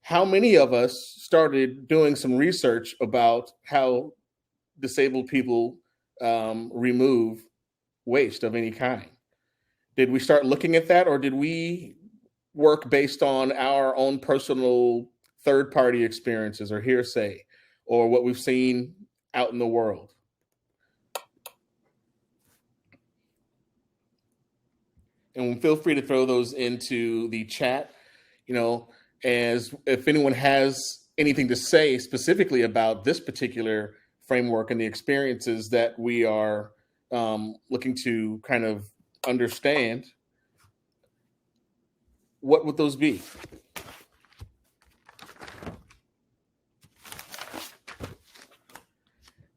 how many of us started doing some research about how disabled people remove waste of any kind? Did we start looking at that, or did we work based on our own personal third-party experiences or hearsay or what we've seen out in the world? And feel free to throw those into the chat, as if anyone has anything to say specifically about this particular framework and the experiences that we are looking to kind of understand. What would those be?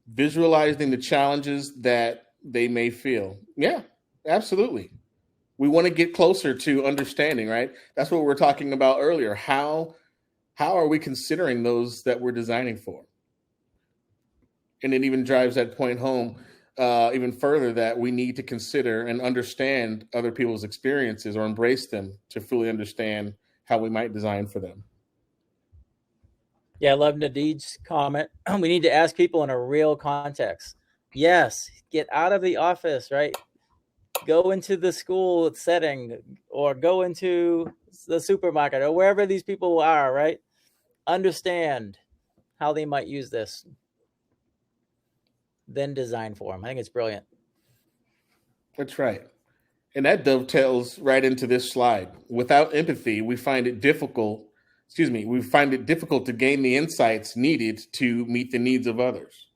Visualizing the challenges that they may feel. Yeah, absolutely. We want to get closer to understanding, right? That's what we were talking about earlier. How are we considering those that we're designing for? And it even drives that point home even further, that we need to consider and understand other people's experiences or embrace them to fully understand how we might design for them. Yeah, I love Nadij's comment. We need to ask people in a real context. Yes, get out of the office, right? Go into the school setting, or go into the supermarket, or wherever these people are, right? Understand how they might use this, then design for them. I think it's brilliant. That's right. And that dovetails right into this slide. Without empathy, we find it difficult to gain the insights needed to meet the needs of others.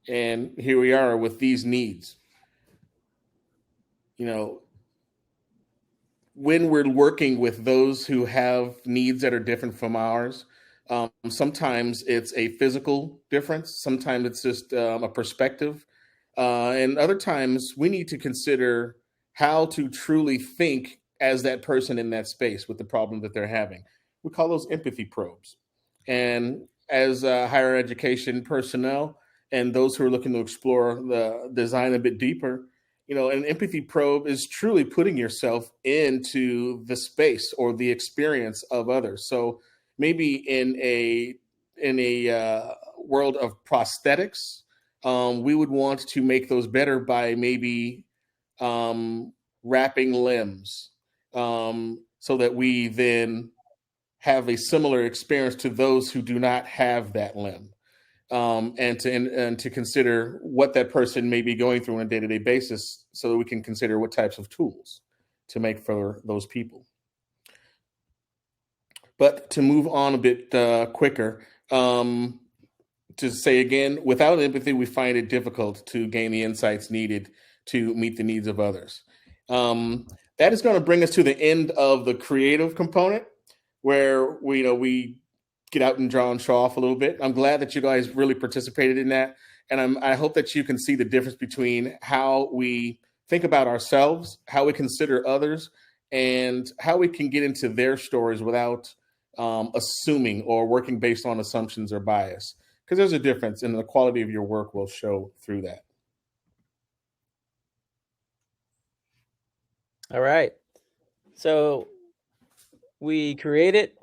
And here we are with these needs. You know, when we're working with those who have needs that are different from ours, sometimes it's a physical difference. Sometimes it's just a perspective. And other times we need to consider how to truly think as that person in that space with the problem that they're having. We call those empathy probes. And as higher education personnel and those who are looking to explore the design a bit deeper, an empathy probe is truly putting yourself into the space or the experience of others. So maybe in a world of prosthetics, we would want to make those better by maybe wrapping limbs, so that we then have a similar experience to those who do not have that limb. And to consider what that person may be going through on a day-to-day basis, so that we can consider what types of tools to make for those people. But to move on a bit quicker, to say again, without empathy, we find it difficult to gain the insights needed to meet the needs of others. That is going to bring us to the end of the creative component, where we get out and draw and show off a little bit. I'm glad that you guys really participated in that. And I hope that you can see the difference between how we think about ourselves, how we consider others, and how we can get into their stories without assuming or working based on assumptions or bias. Because there's a difference, and the quality of your work will show through that. All right. So we created,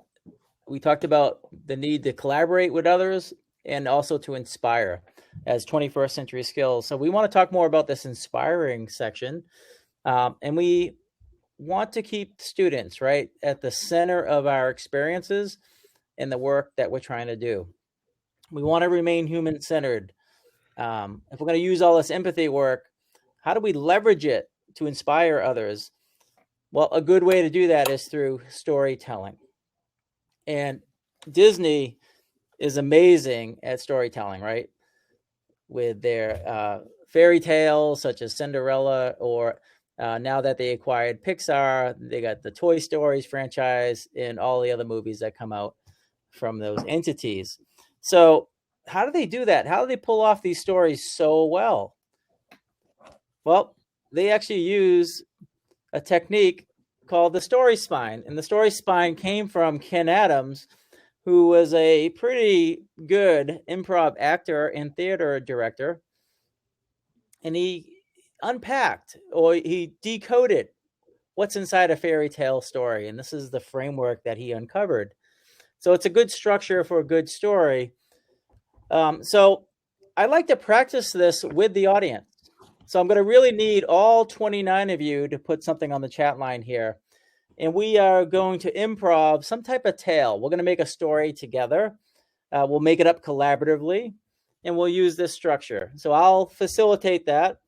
we talked about the need to collaborate with others and also to inspire as 21st century skills. So we want to talk more about this inspiring section. And we want to keep students, right, at the center of our experiences and the work that we're trying to do. We want to remain human-centered. If we're going to use all this empathy work, how do we leverage it to inspire others? Well, a good way to do that is through storytelling. And Disney is amazing at storytelling, right? With their fairy tales such as Cinderella, or now that they acquired Pixar, they got the Toy Stories franchise and all the other movies that come out from those entities. So how do they do that? How do they pull off these stories so well? Well, they actually use a technique called the story spine. And the story spine came from Ken Adams, who was a pretty good improv actor and theater director. And he unpacked, or he decoded, what's inside a fairy tale story. And this is the framework that he uncovered. So it's a good structure for a good story. So I like to practice this with the audience. So I'm going to really need all 29 of you to put something on the chat line here. And we are going to improv some type of tale. We're going to make a story together. We'll make it up collaboratively, and we'll use this structure. So I'll facilitate that,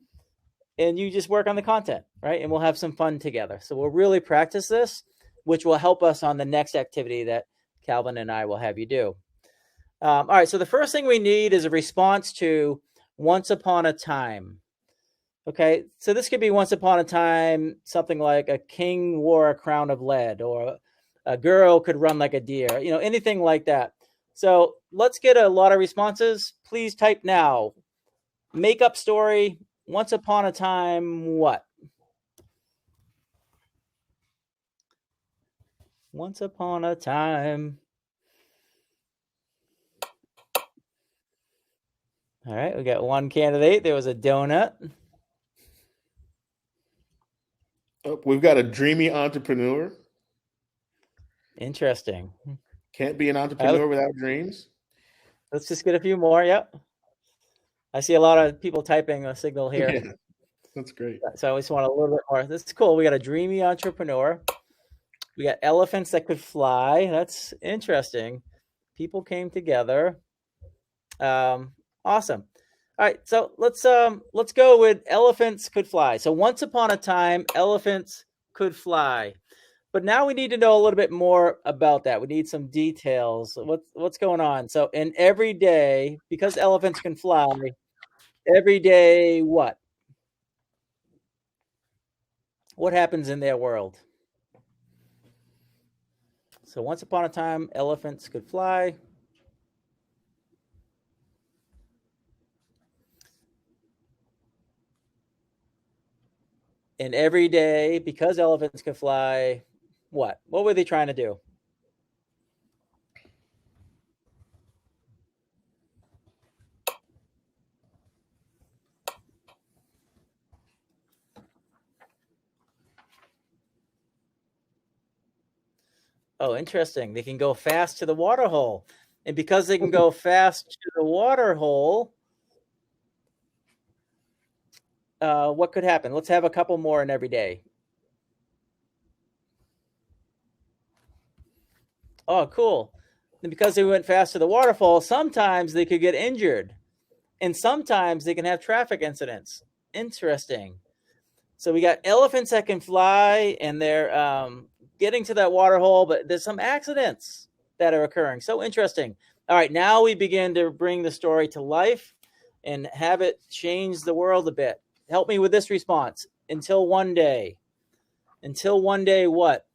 and you just work on the content, right? And we'll have some fun together. So we'll really practice this, which will help us on the next activity that Calvin and I will have you do. All right, so the first thing we need is a response to Once Upon a Time. Okay, so this could be Once Upon a Time, something like a king wore a crown of lead, or A girl could run like a deer, anything like that. So let's get a lot of responses. Please type now. Make up story. Once upon a time, what? Once upon a time. All right, we got one candidate. There was a donut. Oh, we've got a dreamy entrepreneur. Interesting. Can't be an entrepreneur without dreams. Let's just get a few more. Yep. I see a lot of people typing a signal here. Yeah, that's great. So I just want a little bit more. This is cool. We got a dreamy entrepreneur. We got elephants that could fly. That's interesting. People came together. Awesome. All right, so let's go with elephants could fly. So once upon a time, elephants could fly. But now we need to know a little bit more about that. We need some details. What's going on? So in every day, because elephants can fly, every day what? What happens in their world? So once upon a time, elephants could fly. And every day, because elephants could fly, what? What were they trying to do? Oh, interesting. They can go fast to the water hole. And because they can go fast to the water hole, what could happen? Let's have a couple more in every day. Oh, cool. And because they went fast to the waterfall, sometimes they could get injured. And sometimes they can have traffic incidents. Interesting. So we got elephants that can fly, and they're getting to that water hole, but there's some accidents that are occurring. So interesting. All right, now we begin to bring the story to life and have it change the world a bit. Help me with this response. Until one day. Until one day what?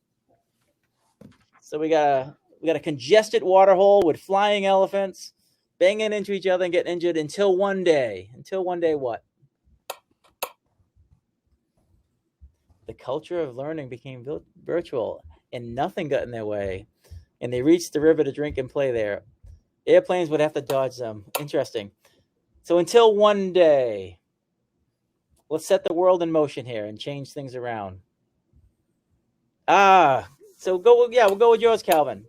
So we got a congested water hole with flying elephants banging into each other and getting injured until one day. Until one day what? The culture of learning became virtual and nothing got in their way. And they reached the river to drink and play there. Airplanes would have to dodge them. Interesting. So until one day, let's set the world in motion here and change things around. So we'll go with yours, Calvin.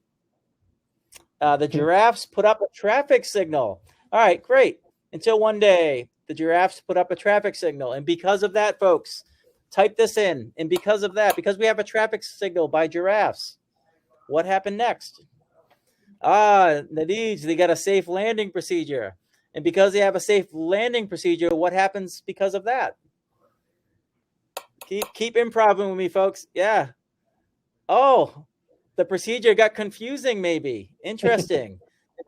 The giraffes put up a traffic signal. All right, great. Until one day, the giraffes put up a traffic signal. And because of that, folks, type this in. And because of that, because we have a traffic signal by giraffes, what happened next? Nadij, they got a safe landing procedure. And because they have a safe landing procedure, what happens because of that? Keep improving with me, folks. Yeah. Oh, the procedure got confusing, maybe. Interesting.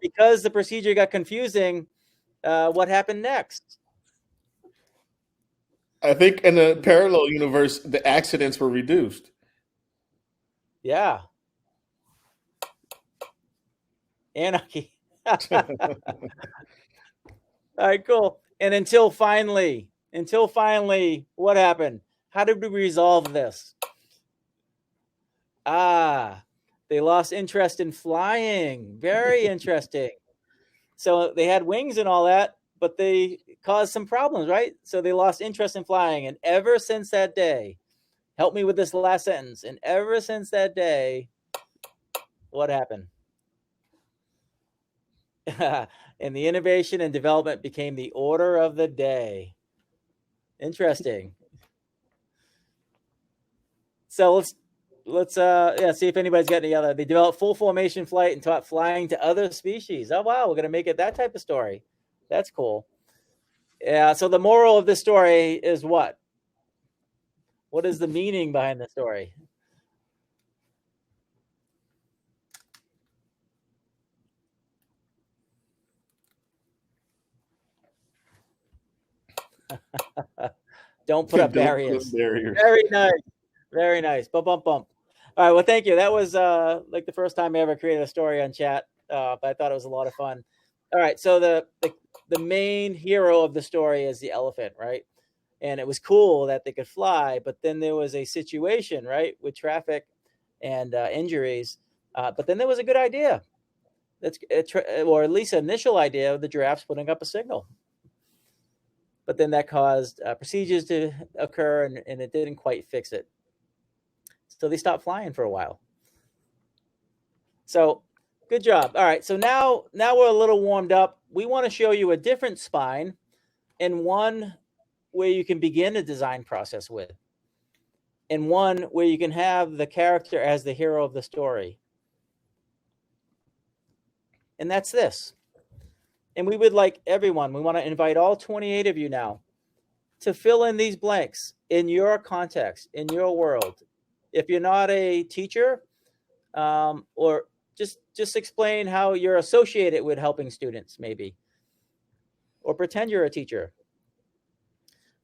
Because the procedure got confusing, what happened next? I think in a parallel universe, the accidents were reduced. Yeah. Anarchy. All right, cool. And until finally, what happened? How did we resolve this? They lost interest in flying. Very interesting. So they had wings and all that, but they caused some problems, right? So they lost interest in flying. And ever since that day, help me with this last sentence. And ever since that day, what happened? And the innovation and development became the order of the day. Interesting. So let's see if anybody's got any other. They developed full formation flight and taught flying to other species. Oh wow, we're gonna make it that type of story. That's cool. Yeah. So the moral of this story is what? What is the meaning behind the story? Don't put up barriers. Very nice. Very nice. Bump. All right. Well, thank you. That was like the first time I ever created a story on chat, but I thought it was a lot of fun. All right. So the main hero of the story is the elephant, right? And it was cool that they could fly, but then there was a situation, right, with traffic and injuries. But then there was a good idea. Or at least an initial idea of the giraffes putting up a signal. But then that caused procedures to occur, and it didn't quite fix it. So they stopped flying for a while. So good job. All right. So now we're a little warmed up. We want to show you a different spine, and one where you can begin a design process with, and one where you can have the character as the hero of the story. And that's this. And we would like everyone, we want to invite all 28 of you now to fill in these blanks in your context, in your world. If you're not a teacher, or just explain how you're associated with helping students, maybe, or pretend you're a teacher.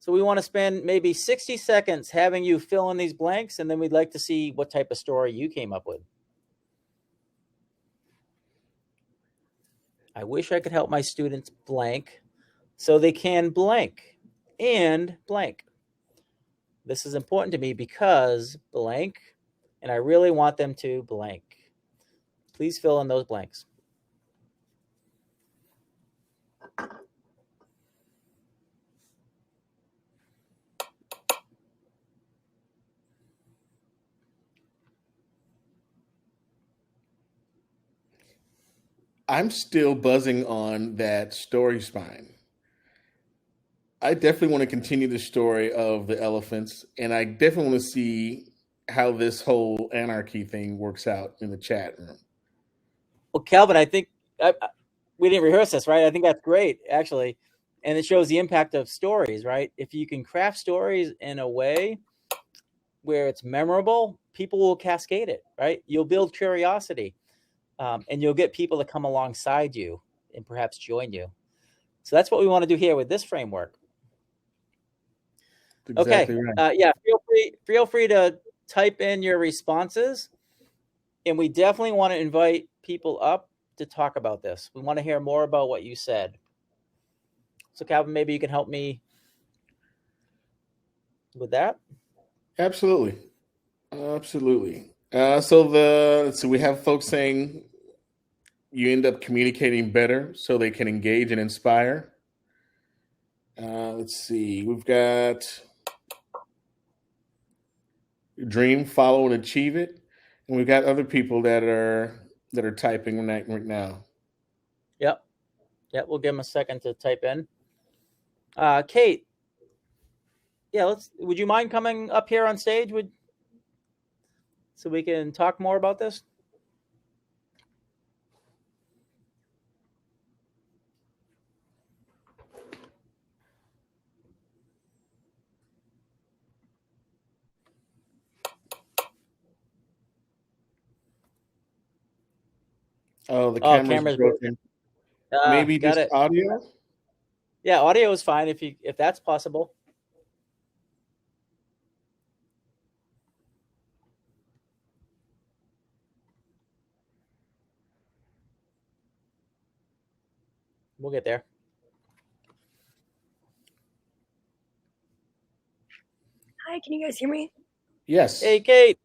So we want to spend maybe 60 seconds having you fill in these blanks, and then we'd like to see what type of story you came up with. I wish I could help my students blank so they can blank and blank. This is important to me because blank, and I really want them to blank. Please fill in those blanks. I'm still buzzing on that story spine. I definitely want to continue the story of the elephants, and I definitely want to see how this whole anarchy thing works out in the chat room. Well, Calvin, I think we didn't rehearse this, right? I think that's great, actually. And it shows the impact of stories, right? If you can craft stories in a way where it's memorable, people will cascade it, right? You'll build curiosity, and you'll get people to come alongside you and perhaps join you. So that's what we want to do here with this framework. Exactly okay. Right. Yeah. Feel free to type in your responses, and we definitely want to invite people up to talk about this. We want to hear more about what you said. So Calvin, maybe you can help me with that. Absolutely. So we have folks saying you end up communicating better so they can engage and inspire. Let's see. We've got dream, follow, and achieve it. And we've got other people that are typing right now. Yep. We'll give them a second to type in. Kate. Yeah, would you mind coming up here on stage so we can talk more about this? Oh, the camera's broken. Maybe just audio? Yeah, audio is fine if that's possible. We'll get there. Hi, can you guys hear me? Yes. Hey, Kate.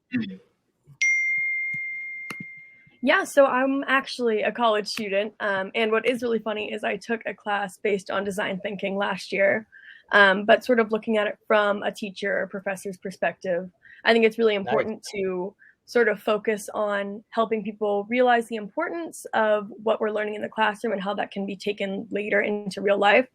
Yeah, so I'm actually a college student, and what is really funny is I took a class based on design thinking last year, but sort of looking at it from a teacher or professor's perspective. I think it's really important to sort of focus on helping people realize the importance of what we're learning in the classroom and how that can be taken later into real life,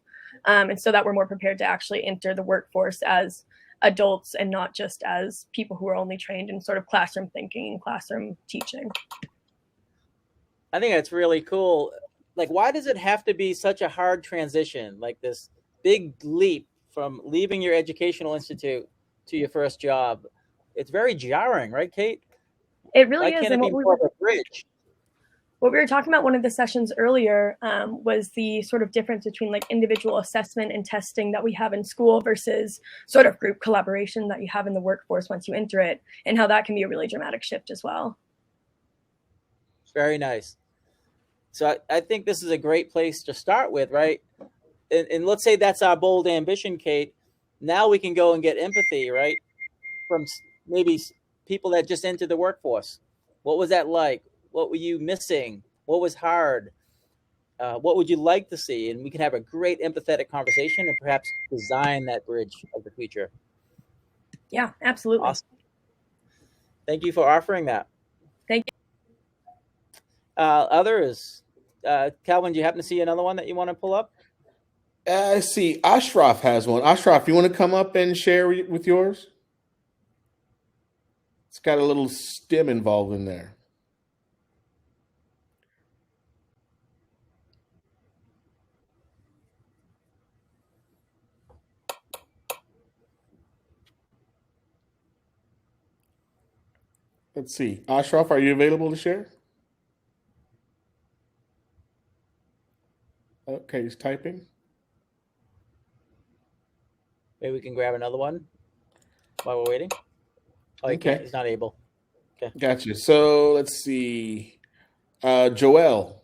and so that we're more prepared to actually enter the workforce as adults and not just as people who are only trained in sort of classroom thinking and classroom teaching. I think that's really cool. Like, why does it have to be such a hard transition, like this big leap from leaving your educational institute to your first job? It's very jarring, right, Kate? It really Why is. can't it be more of a bridge? what we were talking about one of the sessions earlier was the sort of difference between like individual assessment and testing that we have in school versus sort of group collaboration that you have in the workforce once you enter it, and how that can be a really dramatic shift as well. Very nice. So I think this is a great place to start with, right? And let's say that's our bold ambition, Kate. Now we can go and get empathy, right? From maybe people that just entered the workforce. What was that like? What were you missing? What was hard? What would you like to see? And we can have a great empathetic conversation and perhaps design that bridge of the future. Yeah, absolutely. Awesome. Thank you for offering that. Thank you. Others, Calvin, do you happen to see another one that you want to pull up? I see Ashraf has one. Ashraf, you want to come up and share with yours? It's got a little stem involved in there. Let's see. Ashraf, are you available to share? Okay, he's typing. Maybe we can grab another one while we're waiting. Oh, he can't. He's not able. Okay. Gotcha. So let's see. Joel,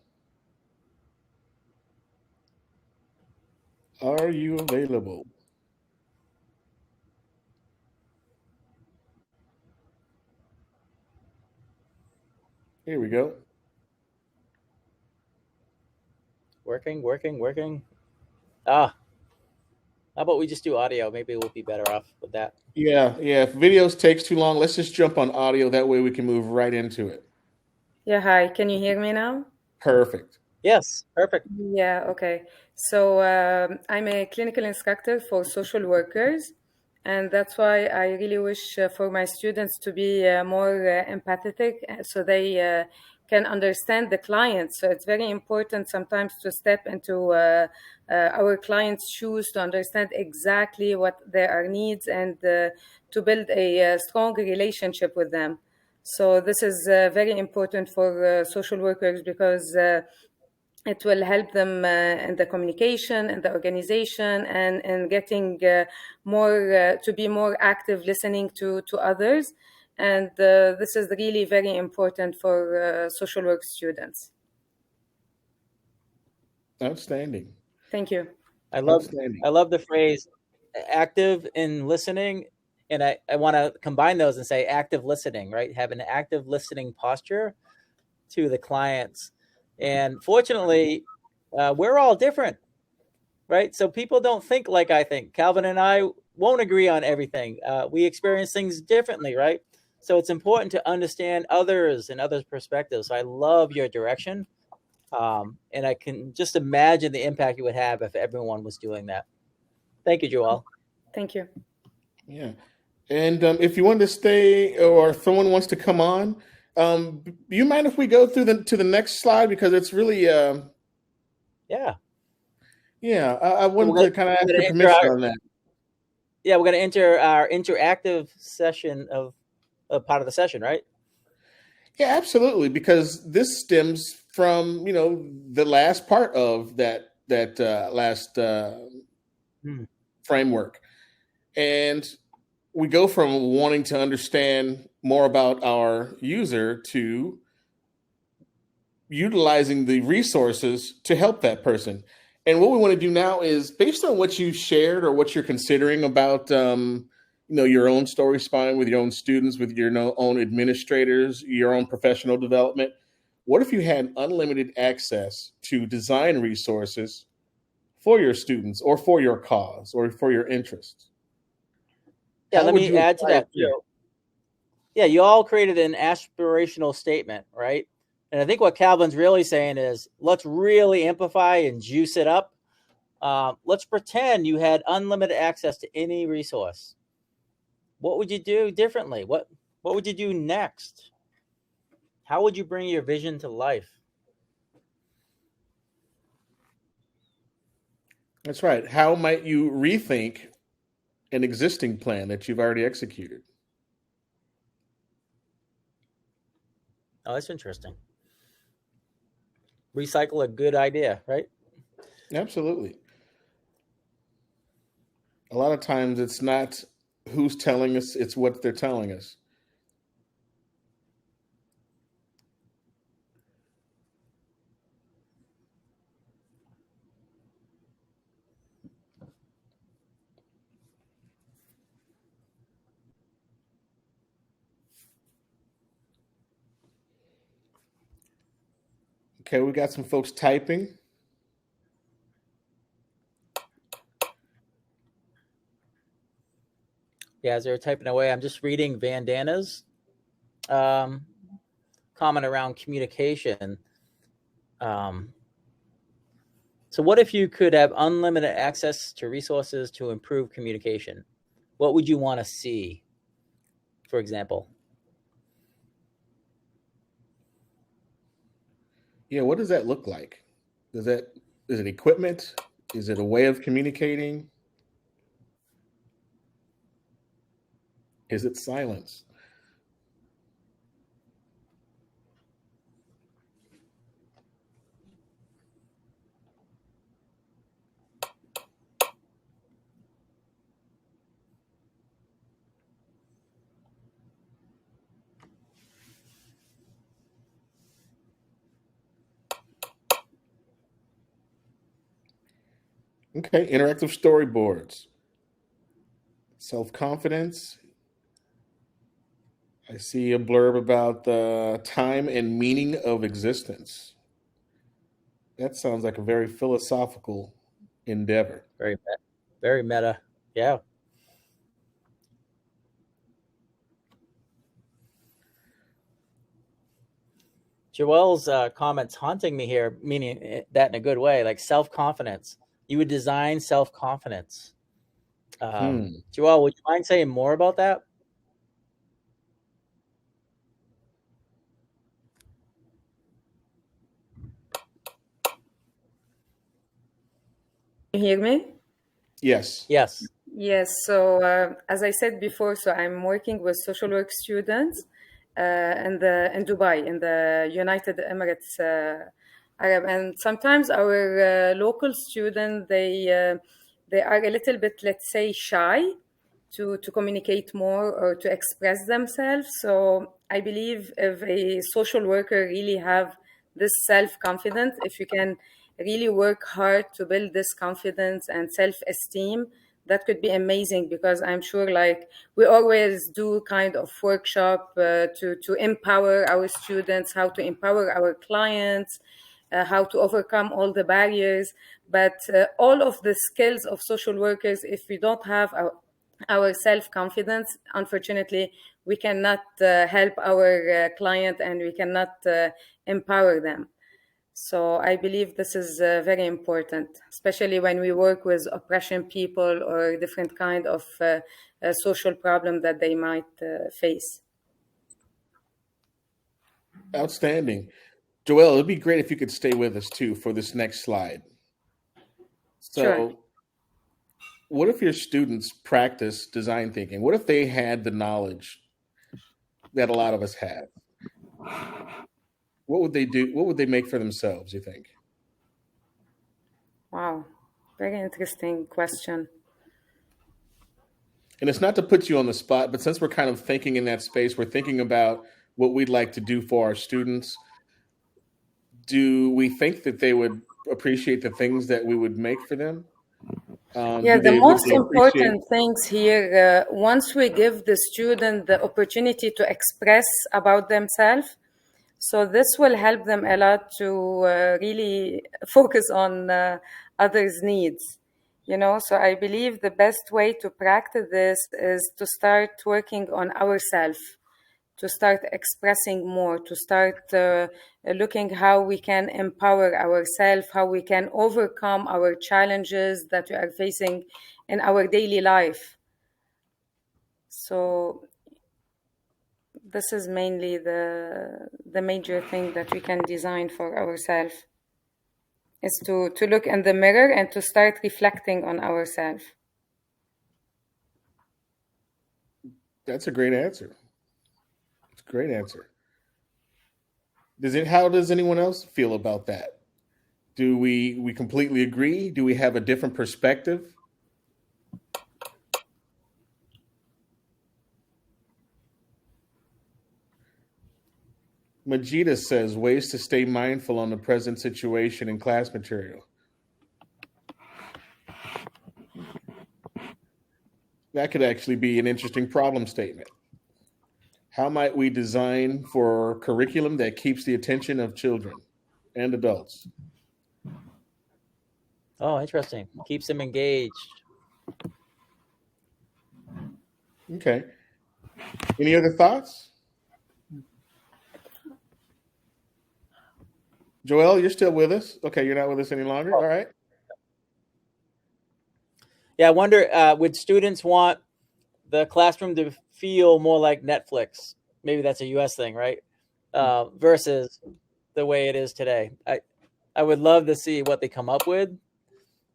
are you available? Here we go. Working. How about we just do audio? Maybe we'll be better off with that. Yeah. If videos takes too long, let's just jump on audio. That way we can move right into it. Yeah, hi. Can you hear me now? Perfect. Yes, perfect. Yeah, okay. So I'm a clinical instructor for social workers, and that's why I really wish for my students to be more empathetic so they can understand the clients. So it's very important sometimes to step into our clients' shoes to understand exactly what their needs and to build a strong relationship with them. So this is very important for social workers because it will help them in the communication and the organization and getting more to be more active listening to others. And this is really very important for social work students. Outstanding. Thank you. I love the phrase active in listening. And I want to combine those and say active listening, right? Have an active listening posture to the clients. And fortunately, we're all different, right? So people don't think like I think. Calvin and I won't agree on everything. We experience things differently, right? So it's important to understand others and others' perspectives. So I love your direction. And I can just imagine the impact it would have if everyone was doing that. Thank you, Joel. Thank you. Yeah. And if you want to stay or if someone wants to come on, do you mind if we go through to the next slide? Because it's really, yeah. I wanted to kind of ask your permission on that. Yeah, we're going to enter our interactive session of part of the session, right? Yeah, absolutely. Because this stems from, the last part of that last framework. And we go from wanting to understand more about our user to utilizing the resources to help that person. And what we want to do now is, based on what you shared or what you're considering about, your own story spine with your own students, with your own administrators, your own professional development. What if you had unlimited access to design resources for your students or for your cause or for your interests? Yeah, let me add to that too. Yeah, you all created an aspirational statement, right? And I think what Calvin's really saying is, let's really amplify and juice it up. Let's pretend you had unlimited access to any resource. What would you do differently? What would you do next? How would you bring your vision to life? That's right. How might you rethink an existing plan that you've already executed? Oh, that's interesting. recycle a good idea, right? Absolutely. A lot of times it's not who's telling us, it's what they're telling us. Okay, we got some folks typing. Yeah, as they're typing away, I'm just reading Vandana's comment around communication. So what if you could have unlimited access to resources to improve communication? What would you want to see, for example? Yeah, what does that look like? Is it equipment? Is it a way of communicating? Is it silence? Okay, interactive storyboards. Self-confidence. I see a blurb about the time and meaning of existence. That sounds like a very philosophical endeavor. Very meta. Yeah. Joelle's comments haunting me here, meaning that in a good way, like self-confidence. You would design self-confidence. Joelle, would you mind saying more about that? You hear me? Yes. Yes. Yes. So as I said before, so I'm working with social work students in Dubai, in the United Emirates Arab, and sometimes our local students they are a little bit, let's say, shy to communicate more or to express themselves. So I believe if a social worker really have this self-confidence, if you can really work hard to build this confidence and self-esteem, that could be amazing, because I'm sure like we always do kind of workshop to empower our students, how to empower our clients, how to overcome all the barriers. But all of the skills of social workers, if we don't have our self-confidence, unfortunately, we cannot help our client, and we cannot empower them. So I believe this is very important, especially when we work with oppression people or different kind of social problem that they might face. Outstanding. Joelle, it'd be great if you could stay with us too for this next slide. So Sure. What if your students practice design thinking? What if they had the knowledge that a lot of us have? What would they do? What would they make for themselves, you think? Wow. Very interesting question. And it's not to put you on the spot, but since we're kind of thinking in that space, we're thinking about what we'd like to do for our students. Do we think that they would appreciate the things that we would make for them? Yeah, the most important things here, once we give the student the opportunity to express about themselves, so this will help them a lot to really focus on others' needs. You know, so I believe the best way to practice this is to start working on ourselves, to start expressing more, to start looking how we can empower ourselves, how we can overcome our challenges that we are facing in our daily life. So this is mainly the major thing that we can design for ourselves, is to look in the mirror and to start reflecting on ourselves. That's a great answer. It's a great answer. How does anyone else feel about that? Do we completely agree? Do we have a different perspective? Majida says ways to stay mindful on the present situation in class material. That could actually be an interesting problem statement. How might we design for curriculum that keeps the attention of children and adults? Oh, interesting. Keeps them engaged. Okay. Any other thoughts? Joel, you're still with us? Okay, you're not with us any longer? All right. Yeah, I wonder, would students want the classroom to feel more like Netflix? Maybe that's a US thing, right? Versus the way it is today. I would love to see what they come up with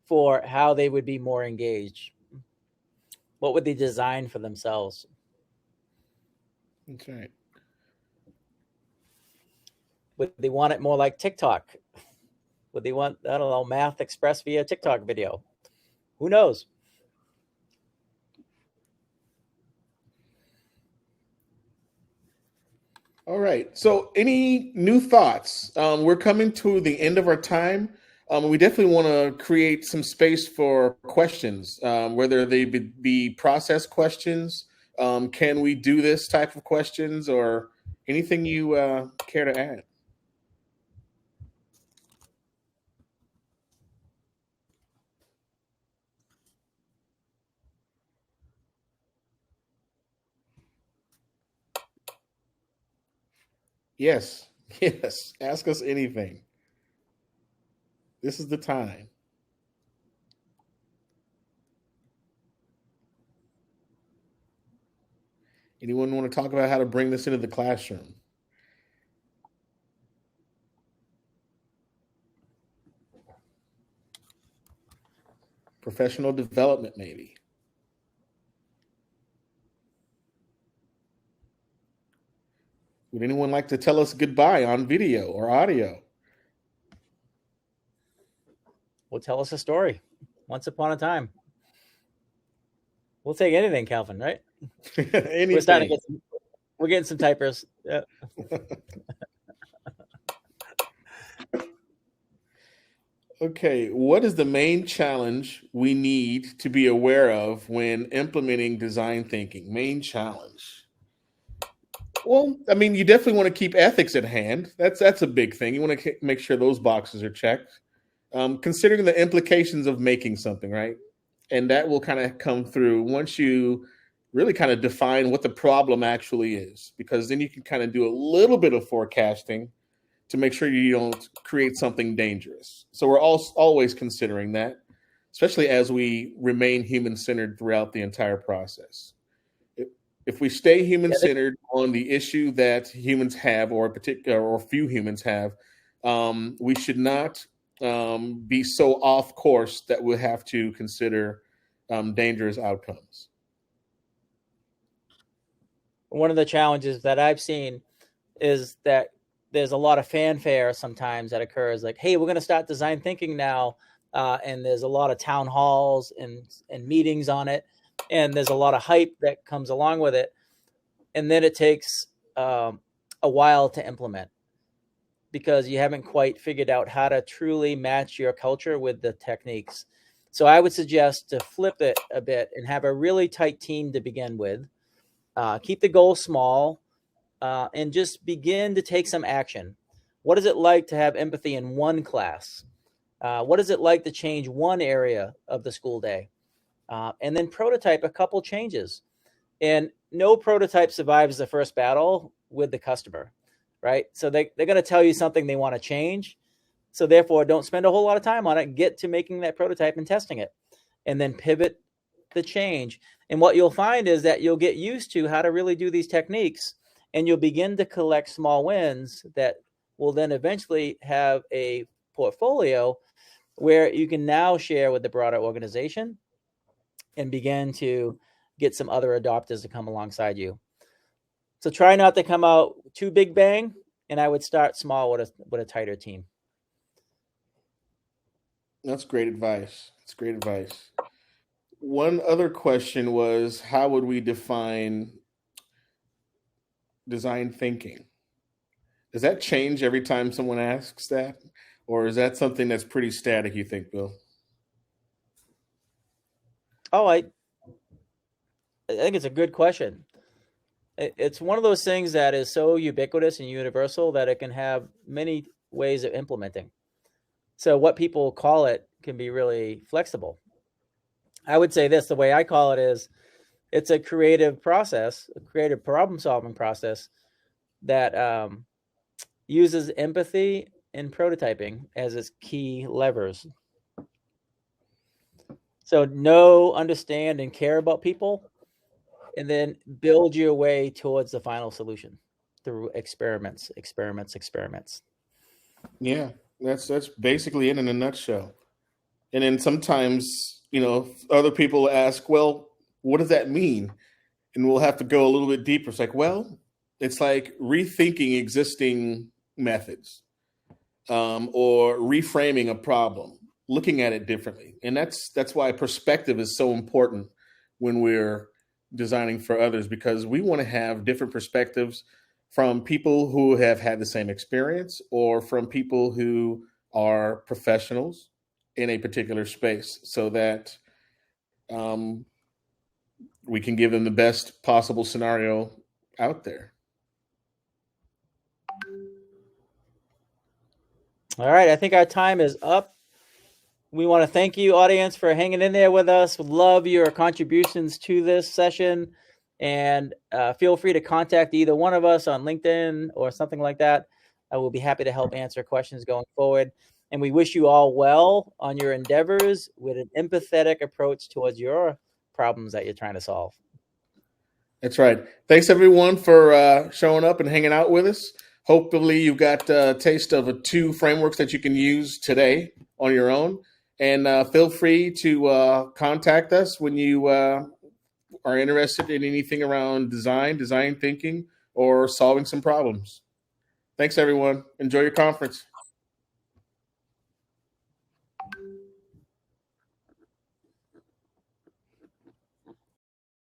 for how they would be more engaged. What would they design for themselves? That's right. Would they want it more like TikTok? Would they want, I don't know, math expressed via TikTok video? Who knows? All right. So, any new thoughts? We're coming to the end of our time. We definitely want to create some space for questions, whether they be process questions. Can we do this type of questions, or anything you care to add? Yes. Yes. Ask us anything. This is the time. Anyone want to talk about how to bring this into the classroom? Professional development, maybe. Would anyone like to tell us goodbye on video or audio? Well, tell us a story. Once upon a time. We'll take anything, Calvin, right? Anything. We're starting to get we're getting some typers. Yeah. Okay, what is the main challenge we need to be aware of when implementing design thinking? Main challenge. Well, I mean, you definitely want to keep ethics at hand. That's a big thing. You want to make sure those boxes are checked. Considering the implications of making something, right? And that will kind of come through once you really kind of define what the problem actually is, because then you can kind of do a little bit of forecasting to make sure you don't create something dangerous. So we're always considering that, especially as we remain human-centered throughout the entire process. If we stay human-centered on the issue that humans have, or few humans have, we should not be so off course that we'll have to consider dangerous outcomes. One of the challenges that I've seen is that there's a lot of fanfare sometimes that occurs, like, hey, we're going to start design thinking now. And there's a lot of town halls and meetings on it. And there's a lot of hype that comes along with it. And then it takes a while to implement because you haven't quite figured out how to truly match your culture with the techniques. So I would suggest to flip it a bit and have a really tight team to begin with. Keep the goal small. And just begin to take some action. What is it like to have empathy in one class? What is it like to change one area of the school day? And then prototype a couple changes. And no prototype survives the first battle with the customer, right? So they're going to tell you something they want to change. So therefore, don't spend a whole lot of time on it. Get to making that prototype and testing it. And then pivot the change. And what you'll find is that you'll get used to how to really do these techniques. And you'll begin to collect small wins that will then eventually have a portfolio where you can now share with the broader organization and begin to get some other adopters to come alongside you. So try not to come out too big bang, and I would start small with a tighter team. That's great advice. That's great advice. One other question was, how would we define design thinking? Does that change every time someone asks that? Or is that something that's pretty static, you think, Bill? Oh, I think it's a good question. It's one of those things that is so ubiquitous and universal that it can have many ways of implementing. So what people call it can be really flexible. I would say this, the way I call it is, it's a creative process, a creative problem-solving process that uses empathy and prototyping as its key levers. So know, understand, and care about people, and then build your way towards the final solution through experiments. Yeah, that's basically it in a nutshell. And then sometimes, other people ask, well, what does that mean? And we'll have to go a little bit deeper. It's like, well, it's like rethinking existing methods, or reframing a problem, looking at it differently. And that's why perspective is so important when we're designing for others, because we want to have different perspectives from people who have had the same experience, or from people who are professionals in a particular space, so that we can give them the best possible scenario out there. All right, I think our time is up. We want to thank you, audience, for hanging in there with us. We love your contributions to this session. And feel free to contact either one of us on LinkedIn or something like that. I will be happy to help answer questions going forward. And we wish you all well on your endeavors with an empathetic approach towards your problems that you're trying to solve. That's right. Thanks, everyone, for showing up and hanging out with us. Hopefully you got a taste of 2 frameworks that you can use today on your own. And feel free to contact us when you are interested in anything around design thinking, or solving some problems. Thanks, everyone. Enjoy your conference.